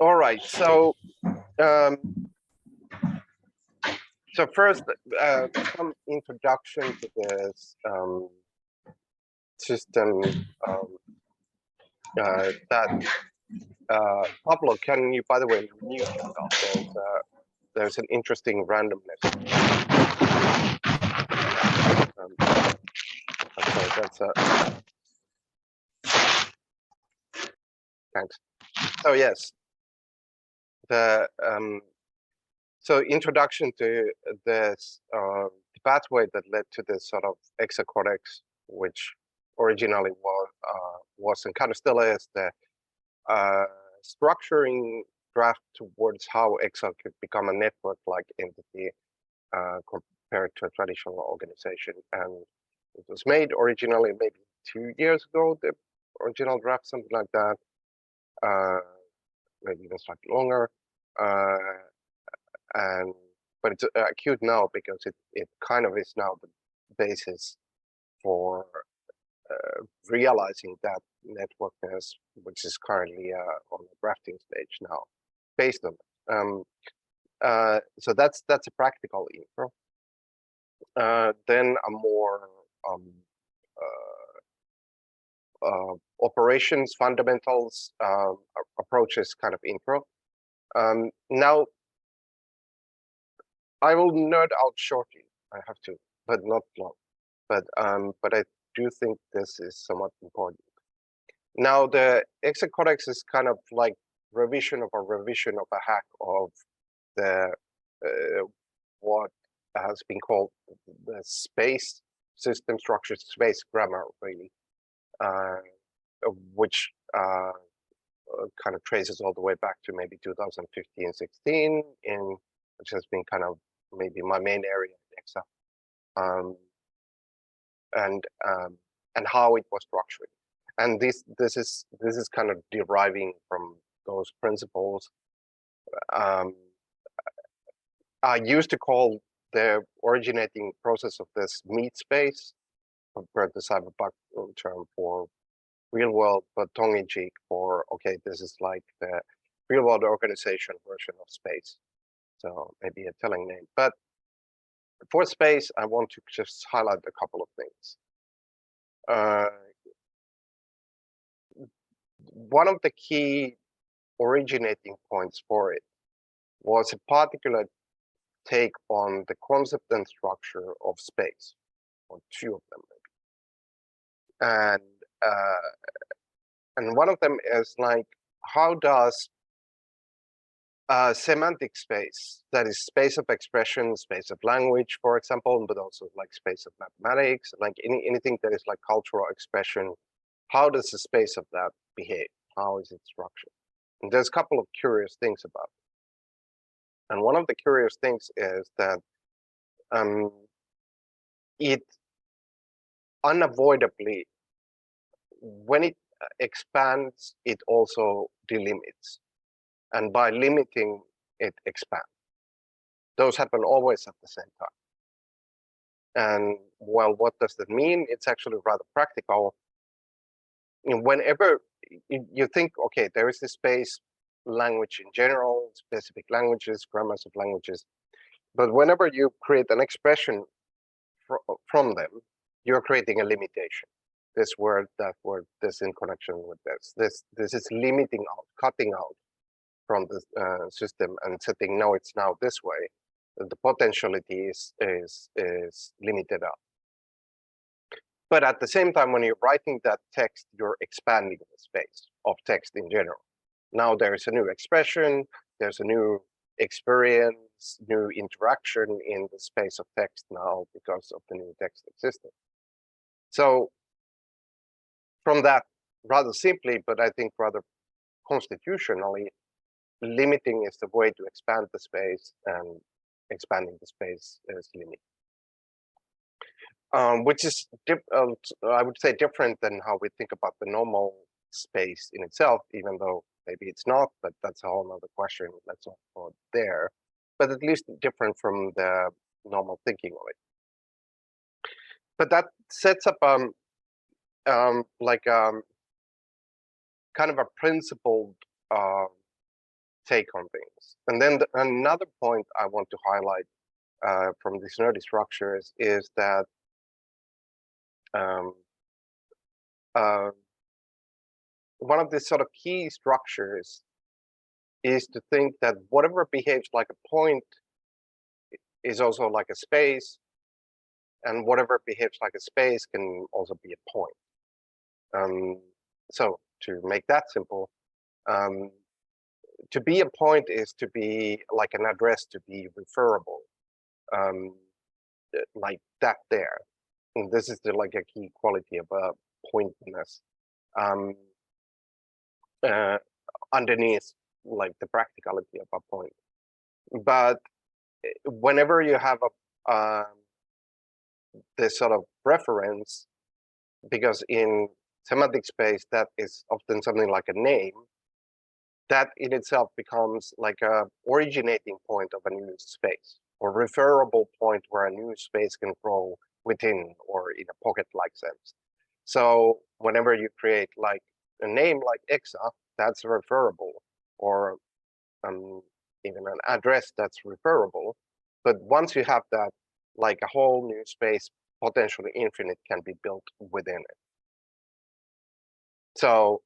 All right. So first, some introduction to this system that Pablo, can you, by the way, mute yourself? There's an interesting randomness. Okay, that's thanks. So yes, the so introduction to this the pathway that led to this sort of ECSA Codex, which originally was and kind of still is the structuring draft towards how ECSA could become a network-like entity compared to a traditional organization. And it was made originally maybe 2 years ago, the original draft, something like that, maybe even slightly longer. But it's acute now because it kind of is now the basis for realizing that networkness, which is currently on the drafting stage now, based on it. So that's a practical intro. Then a more operations fundamentals approaches kind of intro. Now, I will nerd out shortly. I have to, but not long. But I do think this is somewhat important. Now, the ECSA Codex is kind of like revision of a hack of the what has been called the space system structure space grammar, really, which kind of traces all the way back to maybe 2015-16, which has been kind of maybe my main area in ECSA, and how it was structured. And this is kind of deriving from those principles. I used to call the originating process of this meat space, compared to cyberpunk term for real world, but tongue-in-cheek for, okay, this is like the real world organization version of space. So maybe a telling name. But for space, I want to just highlight a couple of things. One of the key originating points for it was a particular take on the concept and structure of space, or two of them maybe. And one of them is like, how does semantic space, that is space of expression, space of language, for example, but also like space of mathematics, like anything that is like cultural expression, how does the space of that behave? How is it structured? And there's a couple of curious things about it. And one of the curious things is that it unavoidably, when it expands, it also delimits. And by limiting, it expands. Those happen always at the same time. And well, what does that mean? It's actually rather practical. Whenever you think, okay, there is this space, language in general, specific languages, grammars of languages, but whenever you create an expression from them, you're creating a limitation. This word, that word, this in connection with this. This is limiting out, cutting out from the system and setting, no, it's now this way. The potentiality is limited out. But at the same time, when you're writing that text, you're expanding the space of text in general. Now there's a new expression, there's a new experience, new interaction in the space of text now because of the new text existing. So from that, rather simply, but I think rather constitutionally, limiting is the way to expand the space, and expanding the space is limiting. Which is, I would say, different than how we think about the normal space in itself, even though maybe it's not, but that's a whole other question. Let's not go there. But at least different from the normal thinking of it. But that sets up kind of a principled take on things. And then another point I want to highlight from these nerdy structures is that one of the sort of key structures is to think that whatever behaves like a point is also like a space, and whatever behaves like a space can also be a point. So to make that simple, to be a point is to be like an address, to be referable, like that there. And this is like a key quality of pointness. Underneath like the practicality of a point. But whenever you have a this sort of reference, because in semantic space that is often something like a name, that in itself becomes like a originating point of a new space, or referable point where a new space can grow within or in a pocket-like sense. So whenever you create like a name like ECSA, that's referable, or even an address that's referable. But once you have that, like a whole new space, potentially infinite, can be built within it. So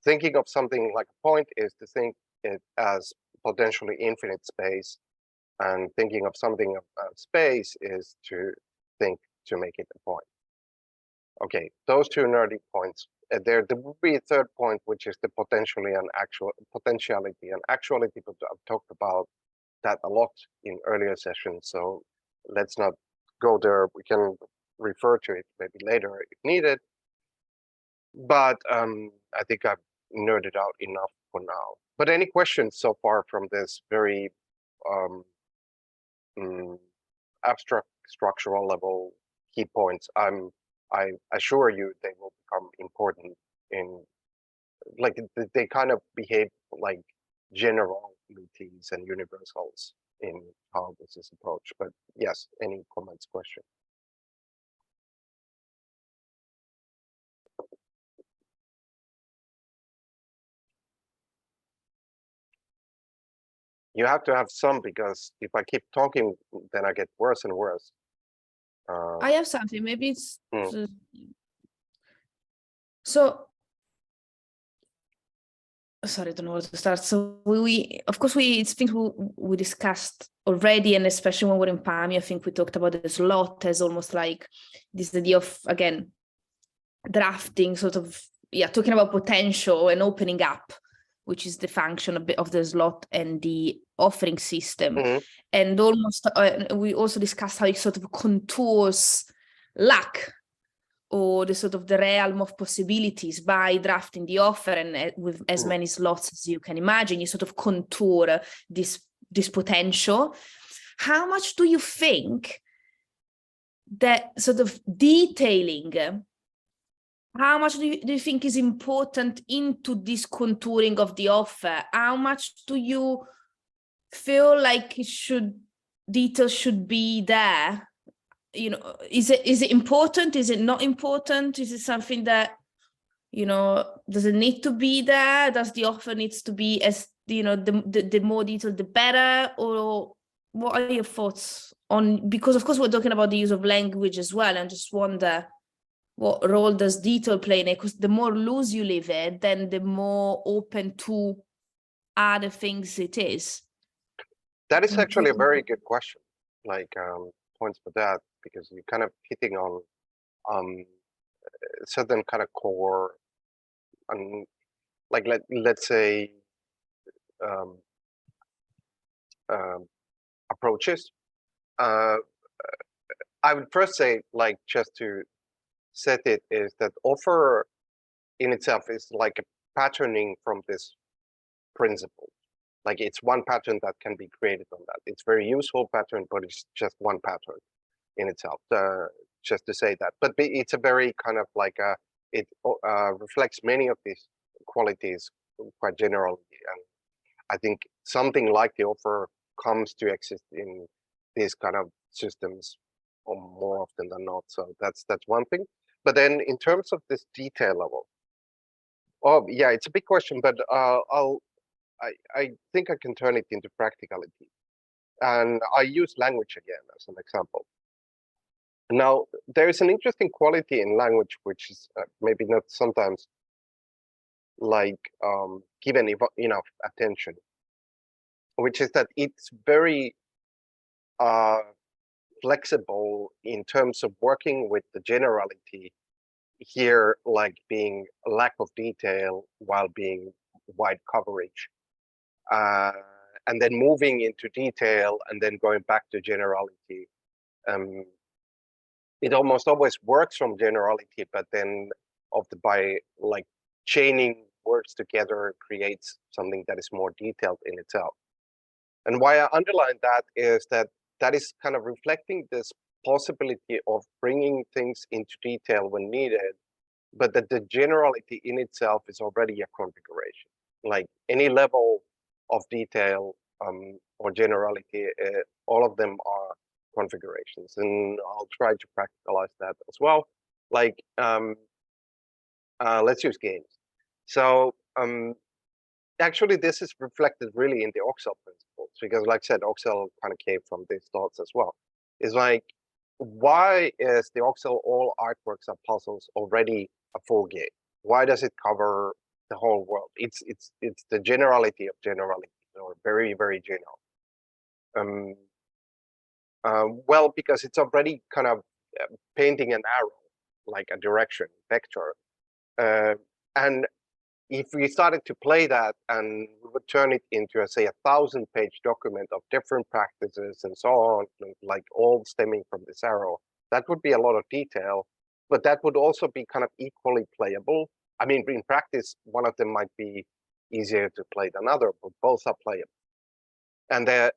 thinking of something like a point is to think it as potentially infinite space, and thinking of something of space is to think to make it a point. Okay, those two nerdy points. There will be a third point, which is the potentiality and actuality, but I've talked about that a lot in earlier sessions, so let's not go there. We can refer to it maybe later if needed. But I think I've nerded out enough for now. But any questions so far from this very abstract structural level key points? I assure you they will become important in, like, they kind of behave like generalities and universals in how this is approached. But yes, any comments, questions? You have to have some, because if I keep talking, then I get worse and worse. I have something, maybe it's so sorry, I don't know where to start. So we of course it's things we discussed already, and especially when we're in PAMI, I think we talked about this a lot as almost like this idea of, again, drafting, sort of, talking about potential and opening up, which is the function of the slot and the offering system. And almost we also discussed how it sort of contours luck, or the sort of the realm of possibilities, by drafting the offer, and with as many slots as you can imagine, you sort of contour this potential. How much do you think that sort of detailing, how much do you think is important into this contouring of the offer? How much do you feel like details should be there? You know, is it important? Is it not important? Is it something that, does it need to be there? Does the offer needs to be, as the more detailed the better? Or what are your thoughts on, because of course we're talking about the use of language as well, and just wonder what role does detail play in it? Because the more loose you leave it, then the more open to other things it is. That is actually a very good question. Like points for that, because you're kind of hitting on certain kind of core, and like let's say approaches. I would first say, like, just to set it, is that offer in itself is like a patterning from this principle. Like, it's one pattern that can be created on that. It's very useful pattern, but it's just one pattern in itself, just to say that. But it's a very kind of like it reflects many of these qualities quite generally. And I think something like the offer comes to exist in these kind of systems more often than not. So that's one thing. But then in terms of this detail level, oh yeah, it's a big question, but I think I can turn it into practicality. And I use language again as an example. Now, there is an interesting quality in language, which is maybe not sometimes like given enough attention, which is that it's very flexible in terms of working with the generality here, like being a lack of detail while being wide coverage. And then moving into detail and then going back to generality. It almost always works from generality, but then by like chaining words together creates something that is more detailed in itself. And why I underline that is that that is kind of reflecting this possibility of bringing things into detail when needed, but that the generality in itself is already a configuration. Like any level of detail or generality, all of them are configurations, and I'll try to practicalize that as well. Like let's use games. So actually, this is reflected really in the Oxel principles, because like I said, Oxel kind of came from these thoughts as well. It's like, why is the Oxel all artworks are puzzles already a full game? Why does it cover the whole world? It's the generality of generality, or very, very general. Well, because it's already kind of painting an arrow, like a direction, vector. And if we started to play that and we would turn it into, say, 1,000-page document of different practices and so on, like all stemming from this arrow, that would be a lot of detail, but that would also be kind of equally playable. I mean, in practice, one of them might be easier to play than other, but both are playable. And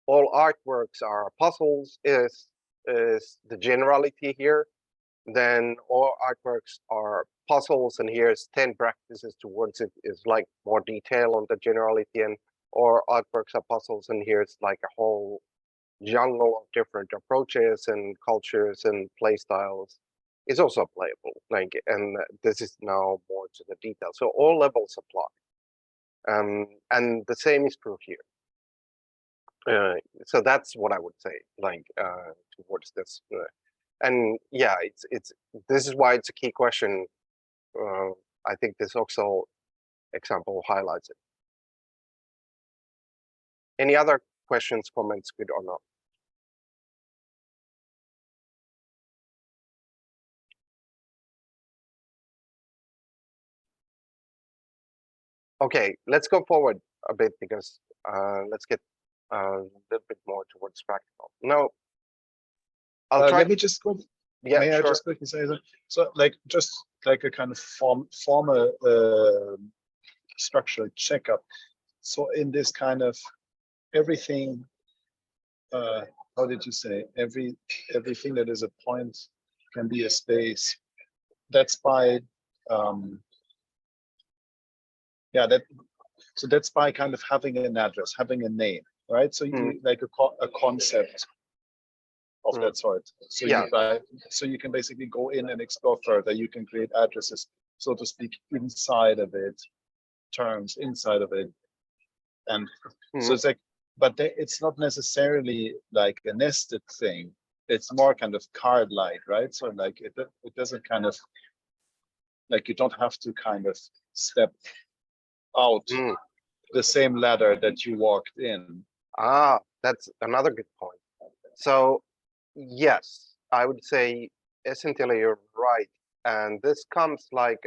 all artworks are puzzles is the generality here. Then all artworks are puzzles, and here's 10 practices towards it is like more detail on the generality, and or artworks are puzzles, and here's like a whole jungle of different approaches and cultures and play styles is also playable. Like, and this is now more to the detail. So all levels apply, and the same is true here. So that's what I would say, like towards this. And yeah, this is why it's a key question. I think this Oxel example highlights it. Any other questions, comments, good or not? Okay, let's go forward a bit, because let's get a little bit more towards practical. Now, I'll try. Let me just go. Yeah, may sure. I just quickly say that? So, like, just like a kind of formal structural checkup. So, in this kind of everything, how did you say? Everything that is a point can be a space. That's by, yeah. So that's by kind of having an address, having a name, right? So you like a concept of that sort. So yeah. So you can basically go in and explore further. You can create addresses, so to speak, inside of it, terms inside of it, and so it's like, but it's not necessarily like a nested thing. It's more kind of card-like, right? So like it doesn't kind of like, you don't have to kind of step out the same ladder that you walked in. Ah, that's another good point. So yes, I would say essentially you're right. And this comes like,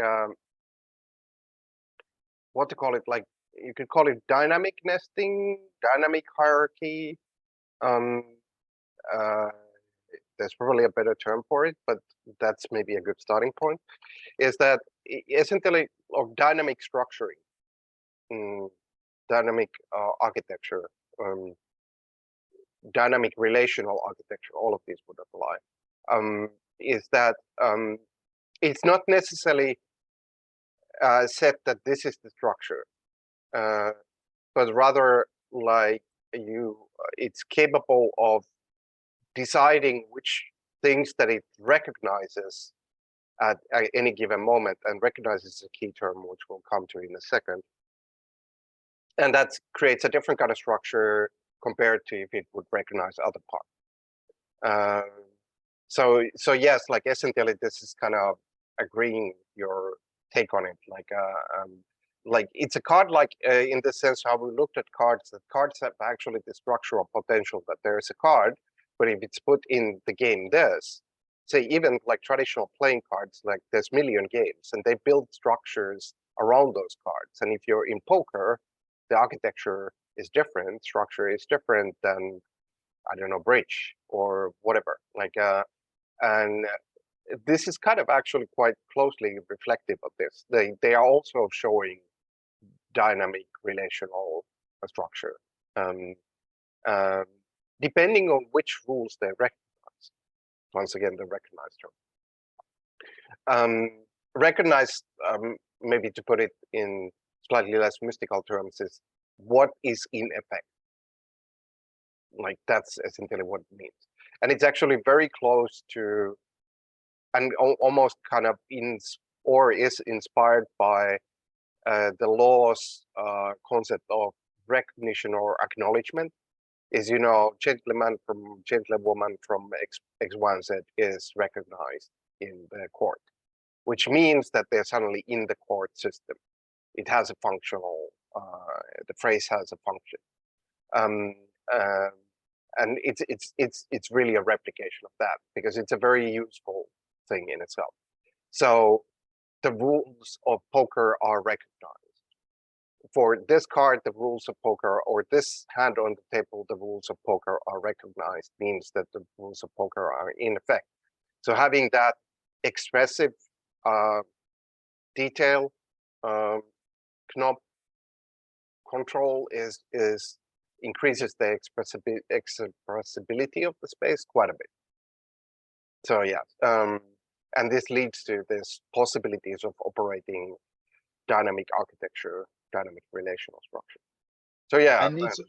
what to call it? Like, you could call it dynamic nesting, dynamic hierarchy. There's probably a better term for it, but that's maybe a good starting point. Is that essentially of dynamic structuring, dynamic architecture, dynamic relational architecture, all of these would apply, is that it's not necessarily said that this is the structure, but rather like it's capable of deciding which things that it recognizes at any given moment, and recognizes a key term, which we'll come to in a second. And that creates a different kind of structure compared to if it would recognize other parts. So yes, like essentially this is kind of agreeing your take on it. Like it's a card, like in the sense how we looked at cards, that cards have actually the structural potential that there is a card, but if it's put in the game this, say even like traditional playing cards, like there's million games and they build structures around those cards. And if you're in poker, the architecture is different, structure is different than, I don't know, bridge or whatever. And this is kind of actually quite closely reflective of this. They are also showing dynamic relational structure, depending on which rules they recognize. Once again, the recognized term. Recognized, maybe to put it in slightly less mystical terms, is what is in effect. Like that's essentially what it means. And it's actually very close to, and almost kind of is inspired by the law's concept of recognition or acknowledgement. Is, you know, gentlewoman from X1Z is recognized in the court, which means that they're suddenly in the court system. It has a functional, the phrase has a function. And it's really a replication of that, because it's a very useful thing in itself. So the rules of poker are recognized. For this card, the rules of poker, or this hand on the table, the rules of poker are recognized, means that the rules of poker are in effect. So having that expressive detail, knob control increases the expressibility of the space quite a bit. So yeah, and this leads to this possibilities of operating dynamic architecture, dynamic relational structure. So yeah,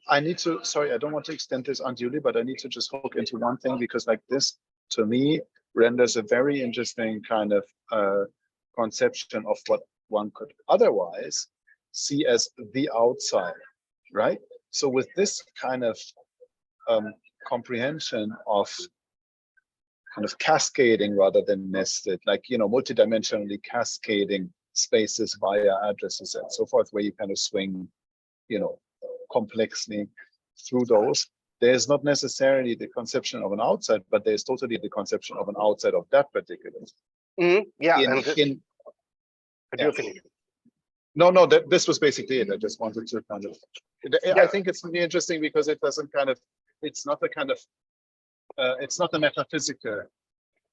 I need to, sorry, I don't want to extend this unduly, but I need to just hook into one thing, because like this, to me, renders a very interesting kind of conception of what one could otherwise see as the outside, right? So with this kind of comprehension of kind of cascading rather than nested, like, you know, multidimensionally cascading spaces via addresses and so forth, where you kind of swing, you know, complexly through those. There's not necessarily the conception of an outside, but there's totally the conception of an outside of that particular. Yeah, No, this was basically it. I just wanted to kind of, I think it's really interesting because it doesn't kind of, it's not a kind of, it's not a metaphysical.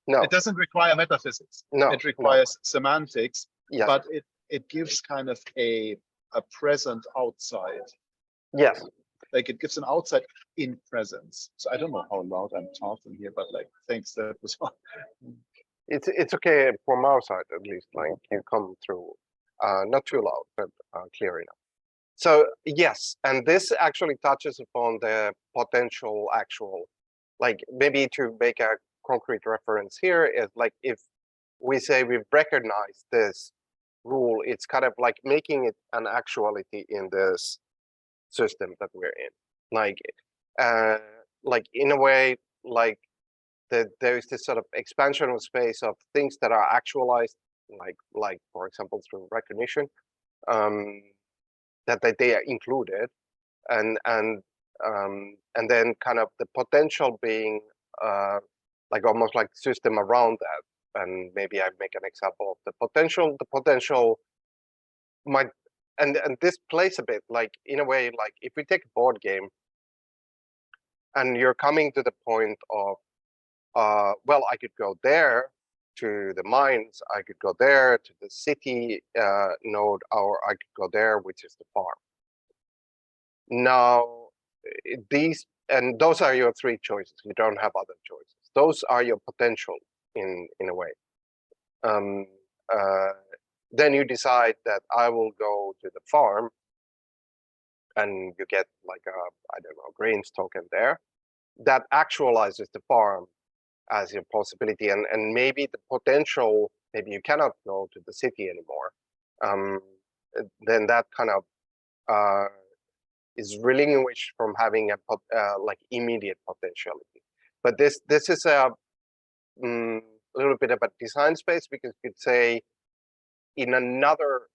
No, it doesn't require metaphysics. No, it requires semantics. Yes. But it gives kind of a present outside. Yes. Like it gives an outside in presence. So I don't know how loud I'm talking here, but like, thanks. That was fun. It's okay from our side, at least. Like you come through, not too loud, but clear enough. So yes, and this actually touches upon the potential actual, like maybe to make a concrete reference here is like if we say we've recognized this rule, it's kind of like making it an actuality in this system that we're in. Like in a way, like there is this sort of expansion of space of things that are actualized, like for example through recognition, that they are included, and then kind of the potential being like almost like system around that. And maybe I make an example of the potential. The potential might, and this plays a bit like in a way, like if we take a board game and you're coming to the point of, well, I could go there to the mines, I could go there to the city node, or I could go there, which is the farm. Now, those are your three choices. You don't have other choices. Those are your potential in a way. Then you decide that I will go to the farm, and you get like a, I don't know, grains token there. That actualizes the farm as your possibility, and maybe the potential, maybe you cannot go to the city anymore. Then that kind of is relinquished from having a like immediate potentiality. But this is a little bit of a design space, because you could say in another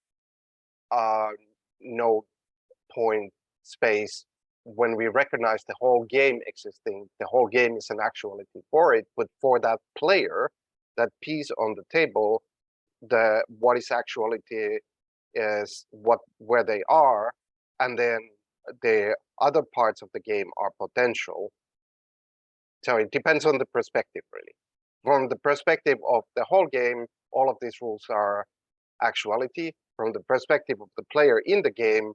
node point space, when we recognize the whole game existing, the whole game is an actuality for it. But for that player, that piece on the table, what is actuality is where they are, and then the other parts of the game are potential. So it depends on the perspective, really. From the perspective of the whole game, all of these rules are actuality. From the perspective of the player in the game,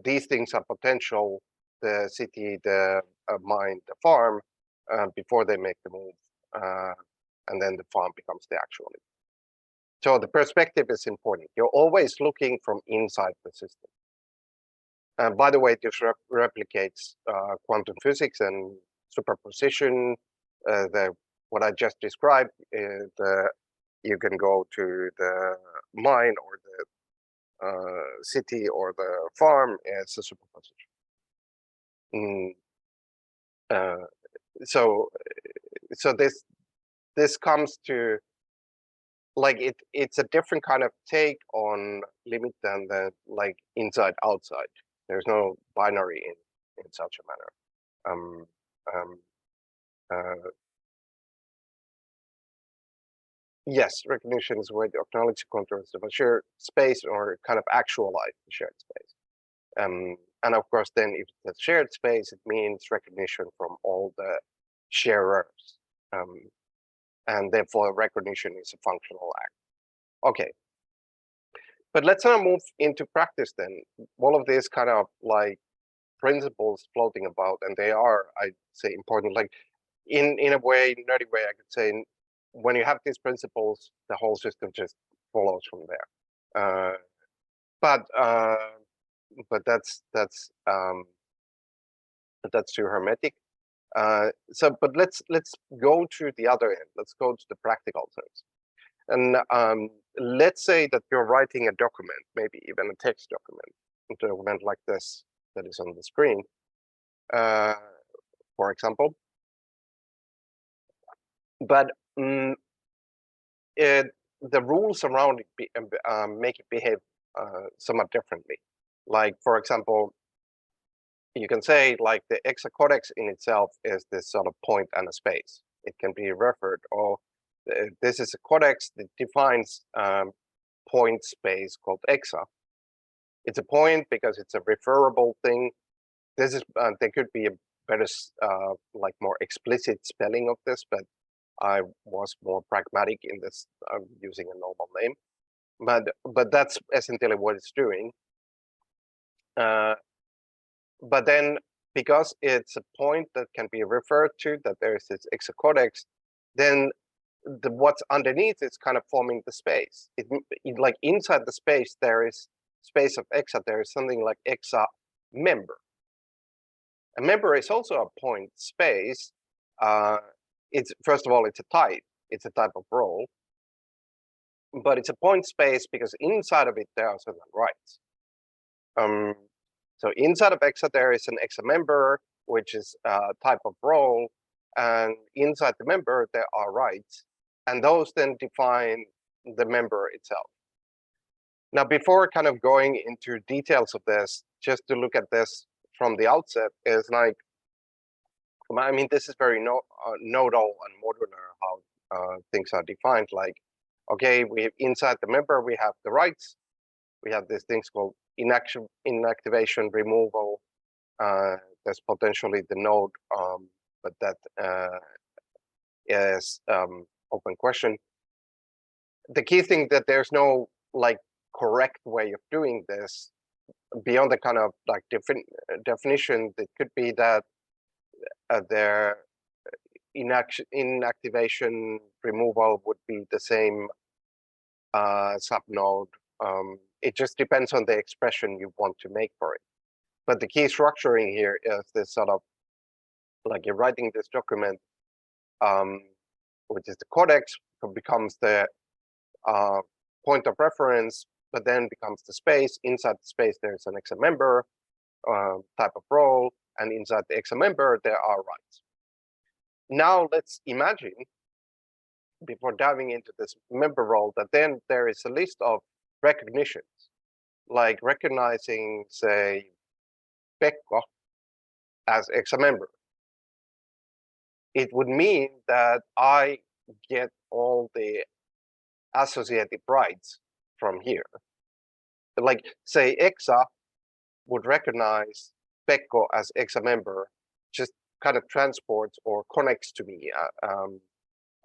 these things are potential: the city, the mine, the farm, before they make the move, and then the farm becomes the actuality. So the perspective is important. You're always looking from inside the system. And by the way, this replicates quantum physics and superposition. What I just described, you can go to the mine or the city or the farm as a superposition. So this comes to, like, it's a different kind of take on limit than the like inside outside. There's no binary in such a manner. Yes, recognition is where the acknowledge contours of a shared space, or kind of actualize the shared space. And of course, then if it's a shared space, it means recognition from all the sharers. And therefore recognition is a functional act. Okay. But let's now move into practice then. All of these kind of like principles floating about, and they are, I'd say, important. Like in a way, nerdy way, I could say, when you have these principles, the whole system just follows from there. But that's too hermetic. But let's go to the other end. Let's go to the practical sense. And let's say that you're writing a document, maybe even a text document, a document like this that is on the screen, for example. But the rules around it make it behave somewhat differently. Like, for example, you can say like the ECSA Codex in itself is this sort of point and a space. It can be referred, or this is a codex that defines point space called ECSA. It's a point because it's a referable thing. This is there could be a better, like more explicit spelling of this, but I was more pragmatic in this, using a normal name. But that's essentially what it's doing. But then, because it's a point that can be referred to, that there is this ECSA Codex, then what's underneath is kind of forming the space. It like inside the space, there is space of ECSA, there is something like ECSA member. A member is also a point space. It's, first of all, it's a type. It's a type of role. But it's a point space because inside of it, there are certain rights. So inside of ECSA, there is an ECSA member, which is a type of role. And inside the member, there are rights. And those then define the member itself. Now, before kind of going into details of this, just to look at this from the outset, is like, I mean, this is very nodal and modular how things are defined. Like, okay, we inside the member, we have the rights. We have these things called inactivation, removal. There's potentially the node, but that is open question. The key thing that there's no like correct way of doing this beyond the kind of like definition. That could be that their inactivation removal would be the same subnode. It just depends on the expression you want to make for it. But the key structuring here is this sort of like you're writing this document, which is the codex, becomes the point of reference, but then becomes the space. Inside the space, there's an ECSA member. type of role, and inside the ECSA member, there are rights. Now let's imagine, before diving into this member role, that then there is a list of recognitions, like recognizing, say, Pekko as ECSA member. It would mean that I get all the associative rights from here. Like, say, ECSA would recognize Pekko as ECSA member, just kind of transports or connects to me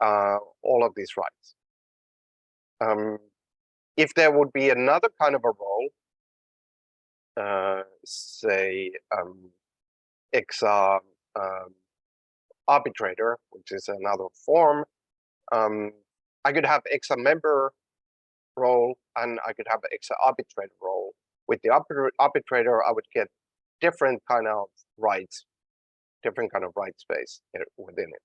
all of these rights. If there would be another kind of a role, say ECSA arbitrator, which is another form, I could have ECSA member role and I could have ECSA arbitrator role. With the arbitrator, I would get different kind of rights, different kind of right space within it.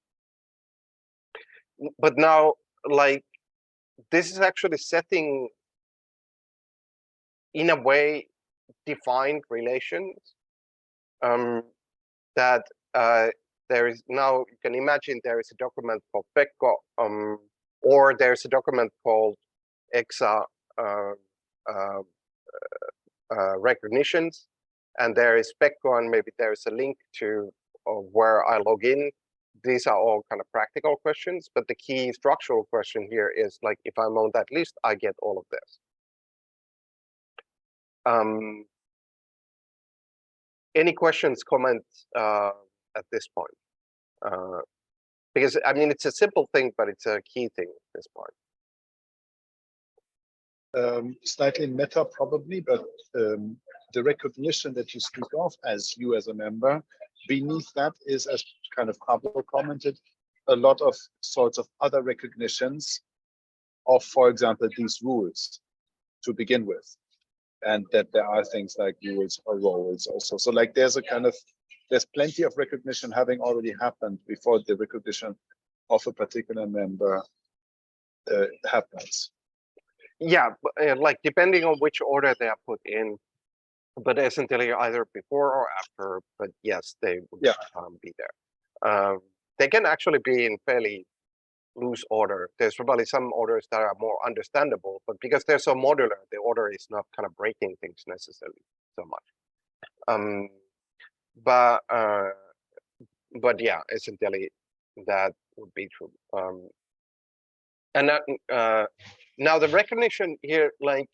But now, like, this is actually setting, in a way, defined relations that there is now, you can imagine there is a document called Pekko, or there's a document called ECSA recognitions, and there is Pekko, and maybe there's a link to where I log in. These are all kind of practical questions, but the key structural question here is, like, if I'm on that list, I get all of this. Any questions, comments at this point? Because, I mean, it's a simple thing, but it's a key thing at this point. Slightly meta probably, but the recognition that you speak of as you as a member, beneath that is, as kind of Pablo commented, a lot of sorts of other recognitions of, for example, these rules to begin with. And that there are things like rules or roles also. So like there's plenty of recognition having already happened before the recognition of a particular member happens. Yeah, like depending on which order they are put in, but essentially either before or after, but yes, they would be there. They can actually be in fairly loose order. There's probably some orders that are more understandable, but because they're so modular, the order is not kind of breaking things necessarily so much. But yeah, essentially that would be true. And now the recognition here, like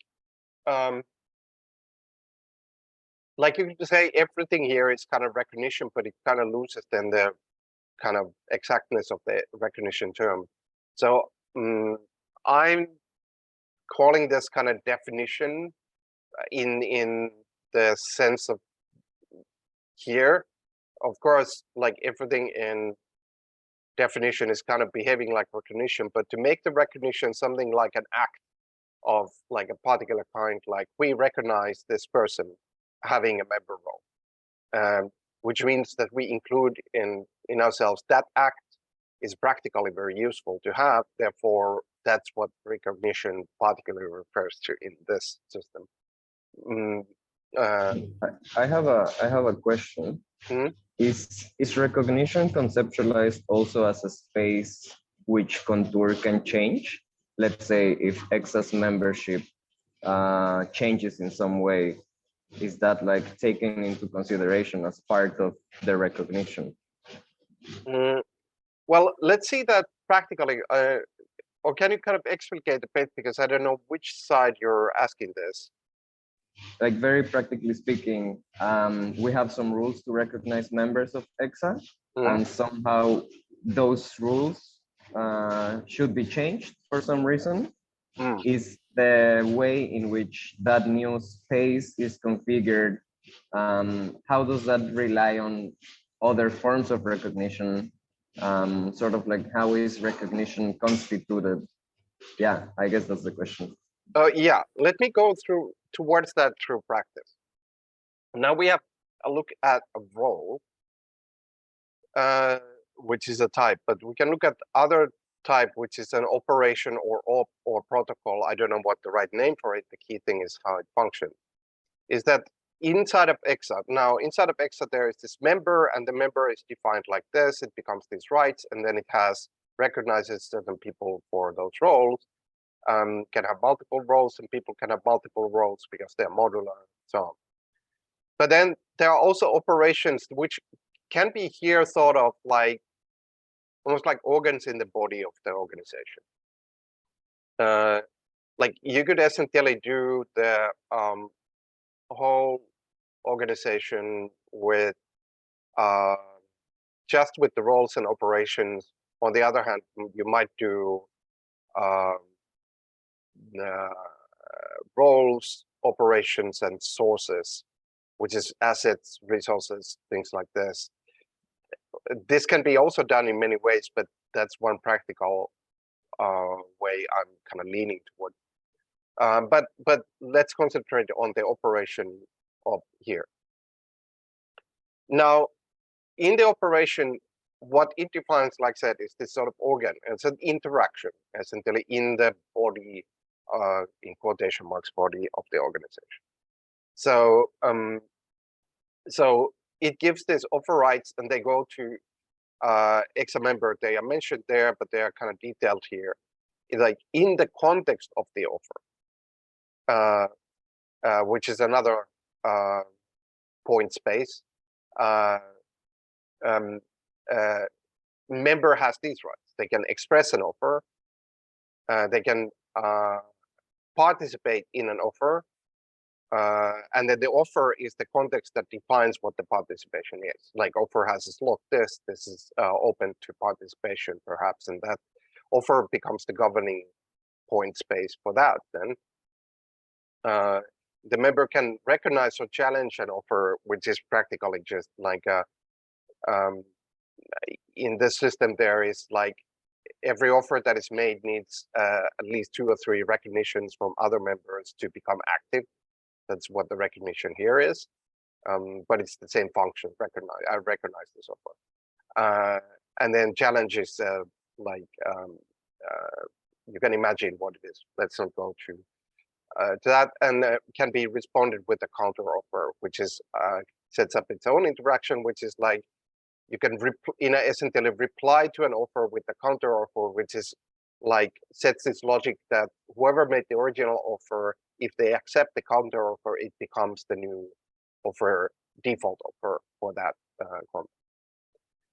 you could say everything here is kind of recognition, but it kind of loses then the kind of exactness of the recognition term. So I'm calling this kind of definition in the sense of here. Of course, like everything in definition is kind of behaving like recognition, but to make the recognition something like an act of like a particular kind, like we recognize this person having a member role, which means that we include in ourselves that act is practically very useful to have. Therefore, that's what recognition particularly refers to in this system. I have a question. Is recognition conceptualized also as a space which contour can change? Let's say if ECSA's membership changes in some way, is that like taken into consideration as part of the recognition? Well, let's see that practically, or can you kind of explicate a bit, because I don't know which side you're asking this. Like very practically speaking, we have some rules to recognize members of ECSA, and somehow those rules should be changed for some reason. Is the way in which that new space is configured, how does that rely on other forms of recognition? Sort of like how is recognition constituted? Yeah, I guess that's the question. Yeah, let me go towards that through practice. Now we have a look at a role, which is a type, but we can look at other type, which is an operation or protocol. I don't know what the right name for it. The key thing is how it functions. Is that inside of ECSA. Now, inside of ECSA, there is this member, and the member is defined like this. It becomes these rights, and then it recognizes certain people for those roles. Can have multiple roles, and people can have multiple roles because they're modular and so on. But then there are also operations which can be here thought of like almost like organs in the body of the organization. Like you could essentially do the whole organization with just with the roles and operations. On the other hand, you might do roles, operations, and sources, which is assets, resources, things like this. This can be also done in many ways, but that's one practical way I'm kind of leaning toward. But let's concentrate on the operation of here. Now, in the operation, what it defines, like I said, is this sort of organ. It's an interaction, essentially, in the body, in quotation marks, body of the organization. So, so it gives this offer rights, and they go to ECSA member. They are mentioned there, but they are kind of detailed here. It's like in the context of the offer, which is another point space. Member has these rights. They can express an offer. They can participate in an offer. And then the offer is the context that defines what the participation is. Like offer has a slot this is open to participation perhaps, and that offer becomes the governing point space for that. Then the member can recognize or challenge an offer, which is practically just like in this system, there is like every offer that is made needs at least 2 or 3 recognitions from other members to become active. That's what the recognition here is, but it's the same function. I recognize this offer, and then challenge is like you can imagine what it is. Let's not go to that, and can be responded with a counter offer, which is sets up its own interaction, which is like you can essentially reply to an offer with a counter offer, which is like sets this logic that whoever made the original offer, if they accept the counter offer, it becomes the new offer, default offer for that context.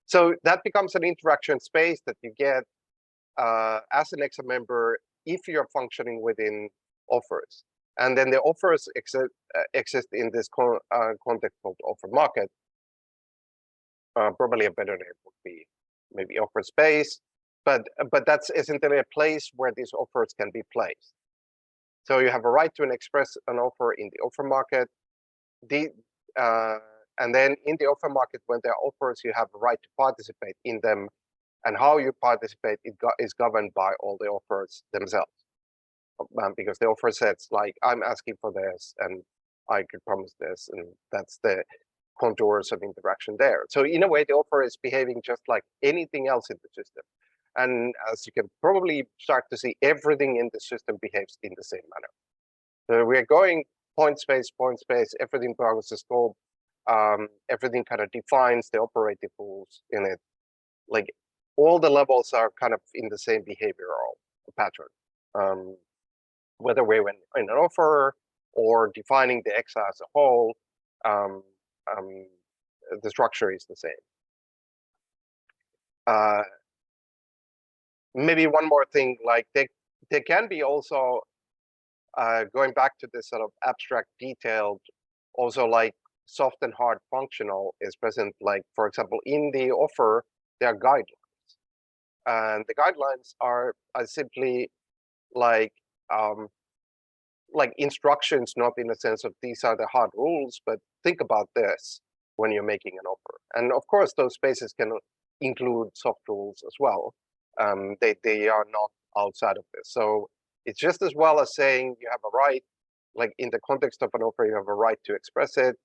So that becomes an interaction space that you get as an ECSA member if you're functioning within offers. And then the offers exist in this context called offer market. Probably a better name would be maybe offer space, but that's essentially a place where these offers can be placed. So you have a right to express an offer in the offer market. And then in the offer market, when there are offers, you have a right to participate in them. And how you participate is governed by all the offers themselves. Because the offer sets like, I'm asking for this, and I could promise this, and that's the contours of interaction there. So in a way, the offer is behaving just like anything else in the system. And as you can probably start to see, everything in the system behaves in the same manner. So we're going point space, everything belongs to scope. Everything kind of defines the operative rules in it. Like all the levels are kind of in the same behavioral pattern. Whether we're in an offer or defining the ECSA as a whole, the structure is the same. Maybe one more thing, like they can be also going back to this sort of abstract, detailed, also like soft and hard functional is present. Like for example, in the offer, there are guidelines, and the guidelines are simply like instructions, not in the sense of these are the hard rules, but think about this when you're making an offer. And of course, those spaces can include soft rules as well. They are not outside of this. So it's just as well as saying you have a right, like in the context of an offer, you have a right to express it.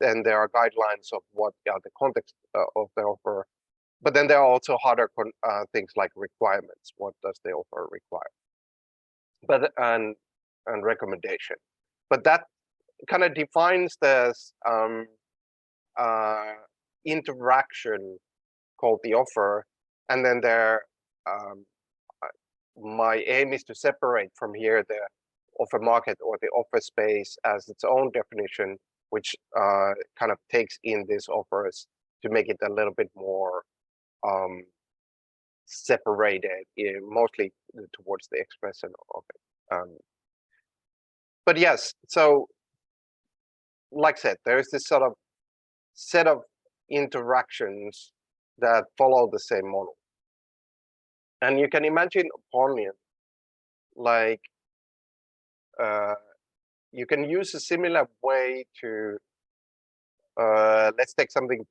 Then there are guidelines of what are the context of the offer. But then there are also harder things like requirements. What does the offer require? But and recommendation. But that kind of defines this interaction called the offer, and then there my aim is to separate from here the offer market or the offer space as its own definition, which kind of takes in these offers to make it a little bit more separated, mostly towards the expression of it. But yes, so like I said, there is this sort of set of interactions that follow the same model. And you can imagine upon it, like you can use a similar way to, let's take something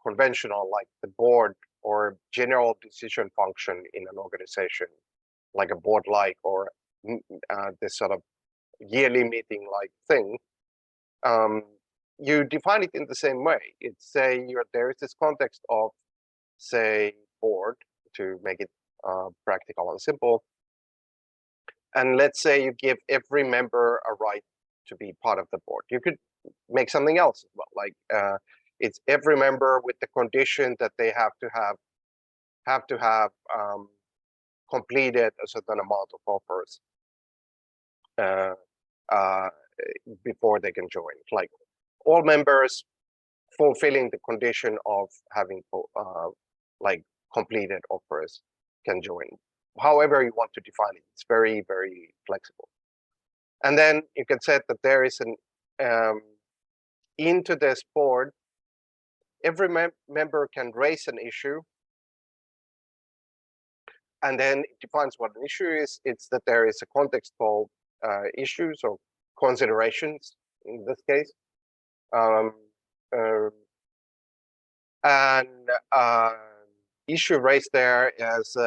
conventional like the board or general decision function in an organization, like a board-like or this sort of yearly meeting-like thing. You define it in the same way. It's say there is this context of, say, board, to make it practical and simple. And let's say you give every member a right to be part of the board. You could make something else as well, like it's every member with the condition that they have to have completed a certain amount of offers before they can join. Like all members fulfilling the condition of having like completed offers can join. However you want to define it, it's very, very flexible. And then you can set that there is an into this board, every member can raise an issue, and then it defines what an issue is. It's that there is a context called issues or considerations in this case, and issue raised there is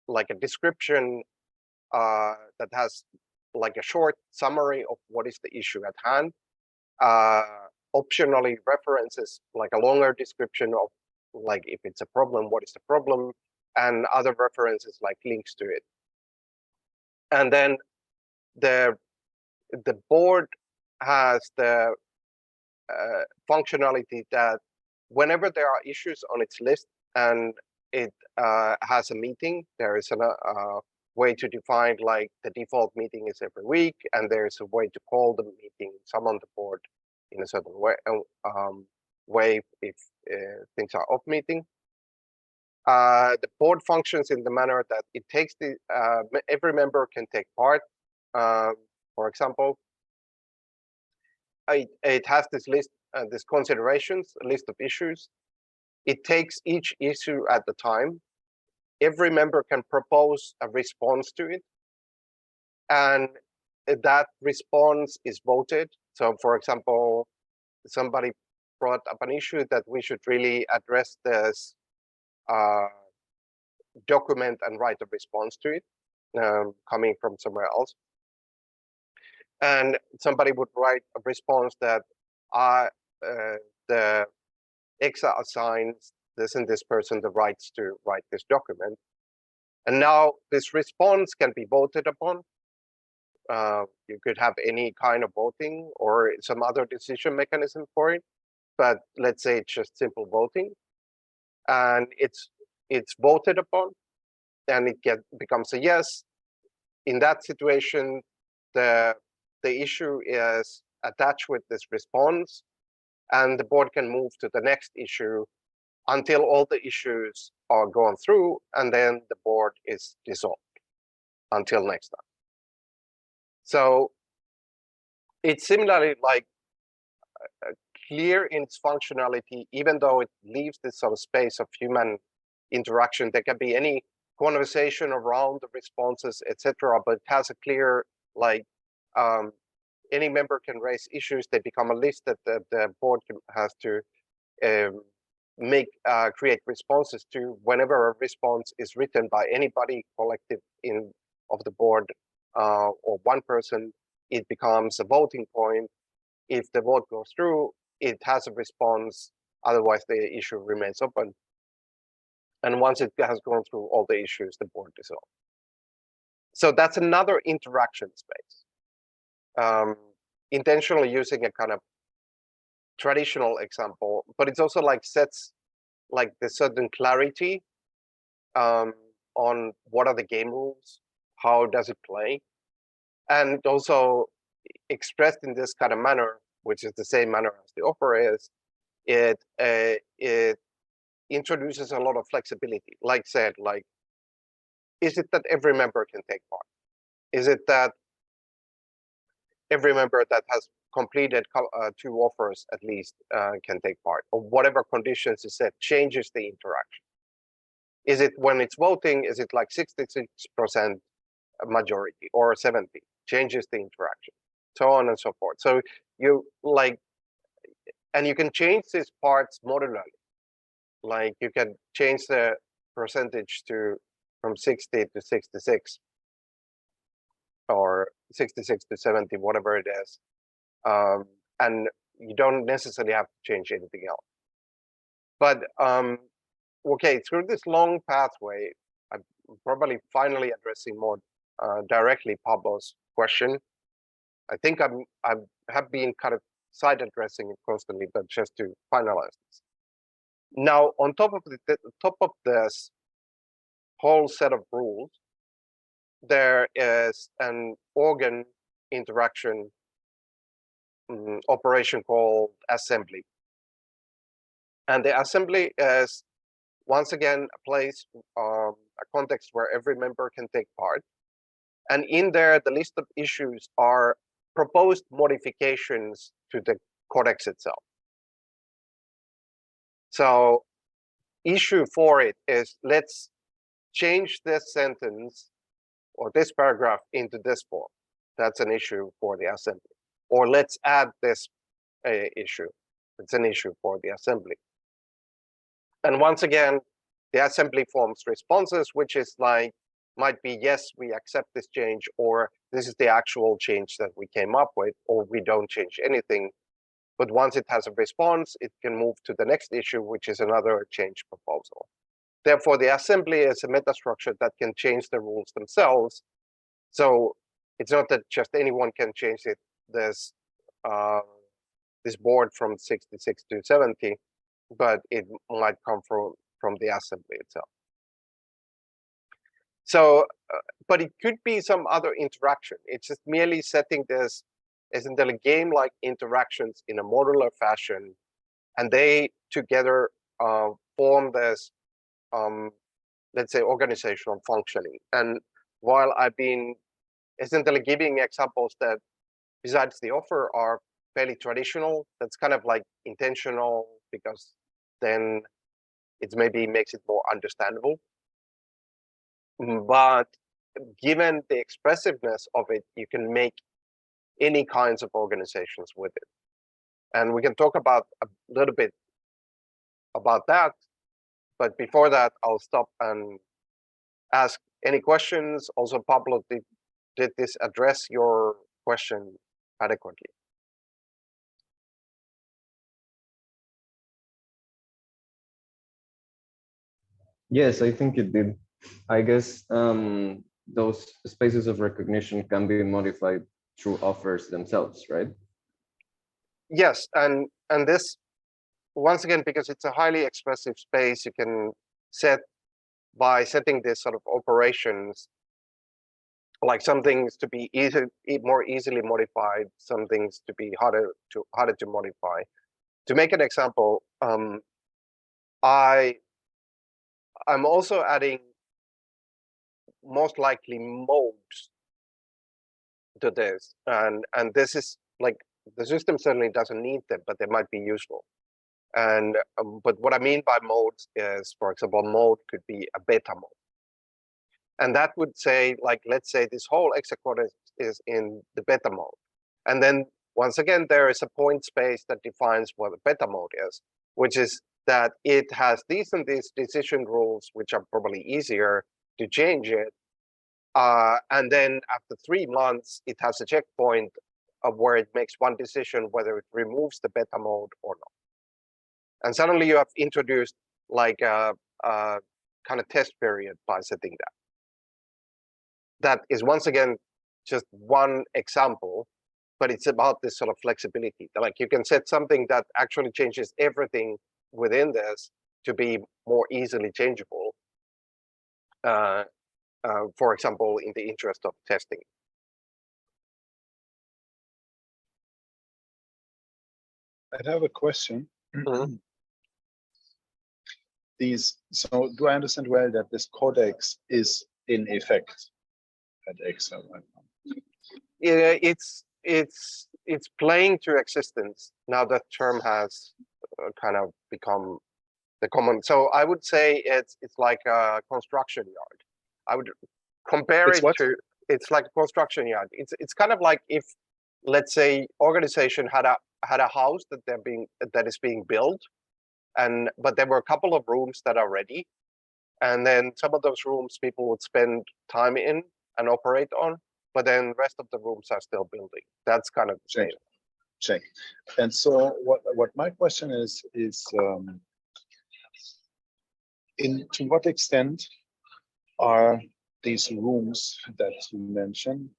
like a description that has like a short summary of what is the issue at hand. Optionally references like a longer description of like if it's a problem, what is the problem, and other references like links to it. And then the board has the functionality that whenever there are issues on its list and it has a meeting, there is a way to define like the default meeting is every week, and there's a way to call the meeting, summon the board in a certain way if things are off meeting. The board functions in the manner that it takes the every member can take part. For example, it has this list, this considerations, a list of issues. It takes each issue at the time. Every member can propose a response to it, and that response is voted. So, for example, somebody brought up an issue that we should really address this document and write a response to it, coming from somewhere else. And somebody would write a response that the ECSA assigns this and this person the rights to write this document. And now this response can be voted upon. You could have any kind of voting or some other decision mechanism for it, but let's say it's just simple voting, and it's voted upon, and it becomes a yes. In that situation, the issue is attached with this response, and the board can move to the next issue until all the issues are gone through, and then the board is dissolved until next time. So it's similarly like clear in its functionality, even though it leaves this sort of space of human interaction. There can be any conversation around the responses, etc., but it has a clear, like, any member can raise issues. They become a list that the board has to create responses to. Whenever a response is written by anybody collective of the board or one person, it becomes a voting point. If the vote goes through, it has a response. Otherwise, the issue remains open. And once it has gone through all the issues, the board dissolves. So that's another interaction space. intentionally using a kind of traditional example, but it's also like sets like the certain clarity on what are the game rules, how does it play, and also expressed in this kind of manner, which is the same manner as the offer is, it introduces a lot of flexibility. Like said, like, is it that every member can take part? Is it that every member that has completed 2 offers at least can take part, or whatever conditions is set changes the interaction? Is it when it's voting, is it like 66% majority or 70, changes the interaction, so on and so forth. So you like, and you can change these parts modularly. Like you can change the percentage from 60 to 66 or 66 to 70, whatever it is. And you don't necessarily have to change anything else. But okay, through this long pathway, I'm probably finally addressing more directly Pablo's question. I think I have been kind of side addressing it constantly, but just to finalize this. Now, on top of this whole set of rules, there is an organ interaction operation called assembly. And the assembly is, once again, a place, a context where every member can take part. And in there, the list of issues are proposed modifications to the codex itself. So issue for it is, let's change this sentence or this paragraph into this form. That's an issue for the assembly. Or let's add this issue. It's an issue for the assembly. And once again, the assembly forms responses, which is like, might be, yes, we accept this change, or this is the actual change that we came up with, or we don't change anything. But once it has a response, it can move to the next issue, which is another change proposal. Therefore, the assembly is a metastructure that can change the rules themselves. So it's not that just anyone can change it. There's this board from 66 to 70, but it might come from the assembly itself. So, but it could be some other interaction. It's just merely setting this as in the game-like interactions in a modular fashion, and they together form this, let's say, organizational functioning. And while I've been essentially giving examples that, besides the offer, are fairly traditional, that's kind of like intentional, because then it maybe makes it more understandable. But given the expressiveness of it, you can make any kinds of organizations with it. And we can talk about a little bit about that. But before that, I'll stop and ask any questions. Also, Pablo, did this address your question adequately? Yes, I think it did. I guess those spaces of recognition can be modified through offers themselves, right? Yes, and this, once again, because it's a highly expressive space, you can set, by setting this sort of operations, like some things to be more easily modified, some things to be harder to modify. To make an example, I'm also adding most likely modes to this, and this is like, the system certainly doesn't need them, but they might be useful. And but what I mean by modes is, for example, mode could be a beta mode, and that would say, like, let's say this whole ECSA Codex is in the beta mode, and then once again there is a point space that defines what a beta mode is, which is that it has these and these decision rules, which are probably easier to change it. And then after 3 months, it has a checkpoint of where it makes one decision, whether it removes the beta mode or not. And suddenly you have introduced like a kind of test period by setting that. That is, once again, just one example but it's about this sort of flexibility. Like you can set something that actually changes everything within this to be more easily changeable. For example, in the interest of testing. I have a question. Mm-hmm. So do I understand well that this codex is in effect at ECSA right now? Yeah, it's playing to existence now that term has kind of become the common. So I would say it's like a construction yard. I would compare It's it what? to, it's like a construction yard. It's kind of like if, let's say, organization had a house that is being built, but there were a couple of rooms that are ready, and then some of those rooms people would spend time in and operate on, but then the rest of the rooms are still building. That's kind of the same. Check. And so what my question is to what extent are these rooms that you mentioned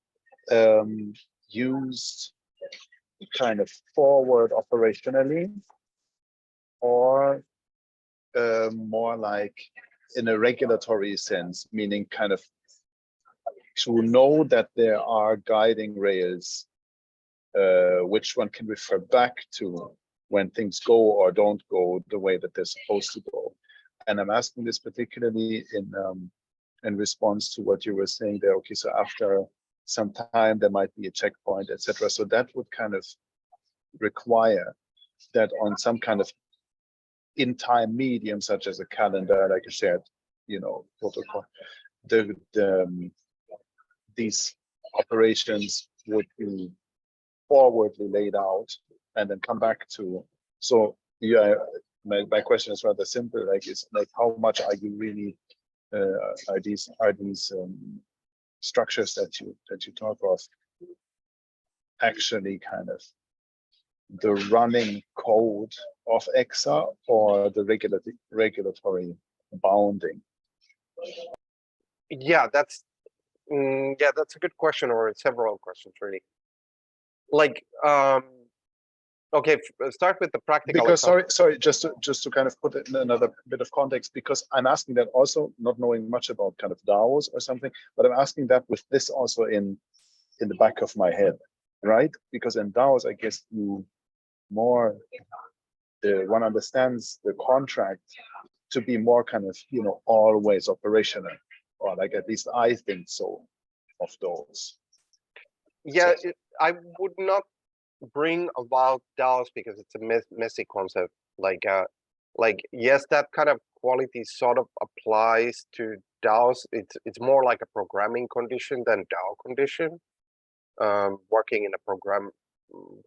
used kind of forward operationally, or more like in a regulatory sense, meaning kind of to know that there are guiding rails which one can refer back to when things go or don't go the way that they're supposed to go. And I'm asking this particularly in response to what you were saying there. Okay, so after some time there might be a checkpoint, etc. So that would kind of require that on some kind of in-time medium, such as a calendar, like a shared, protocol, these operations would be forwardly laid out and then come back to. So yeah, my question is rather simple. Like, is like how much are you really are these structures that you talk of actually kind of the running code of ECSA or the regulatory bounding? Yeah, that's a good question, or several questions really. Like, okay, start with the practical. Because sorry, just to kind of put it in another bit of context, because I'm asking that also, not knowing much about kind of DAOs or something, but I'm asking that with this also in the back of my head, right? Because in DAOs, I guess one understands the contract to be more kind of, always operational, or like at least I think so of those. Yeah, I would not bring about DAOs because it's a messy concept. Like yes, that kind of quality sort of applies to DAOs. It's more like a programming condition than DAO condition, working in a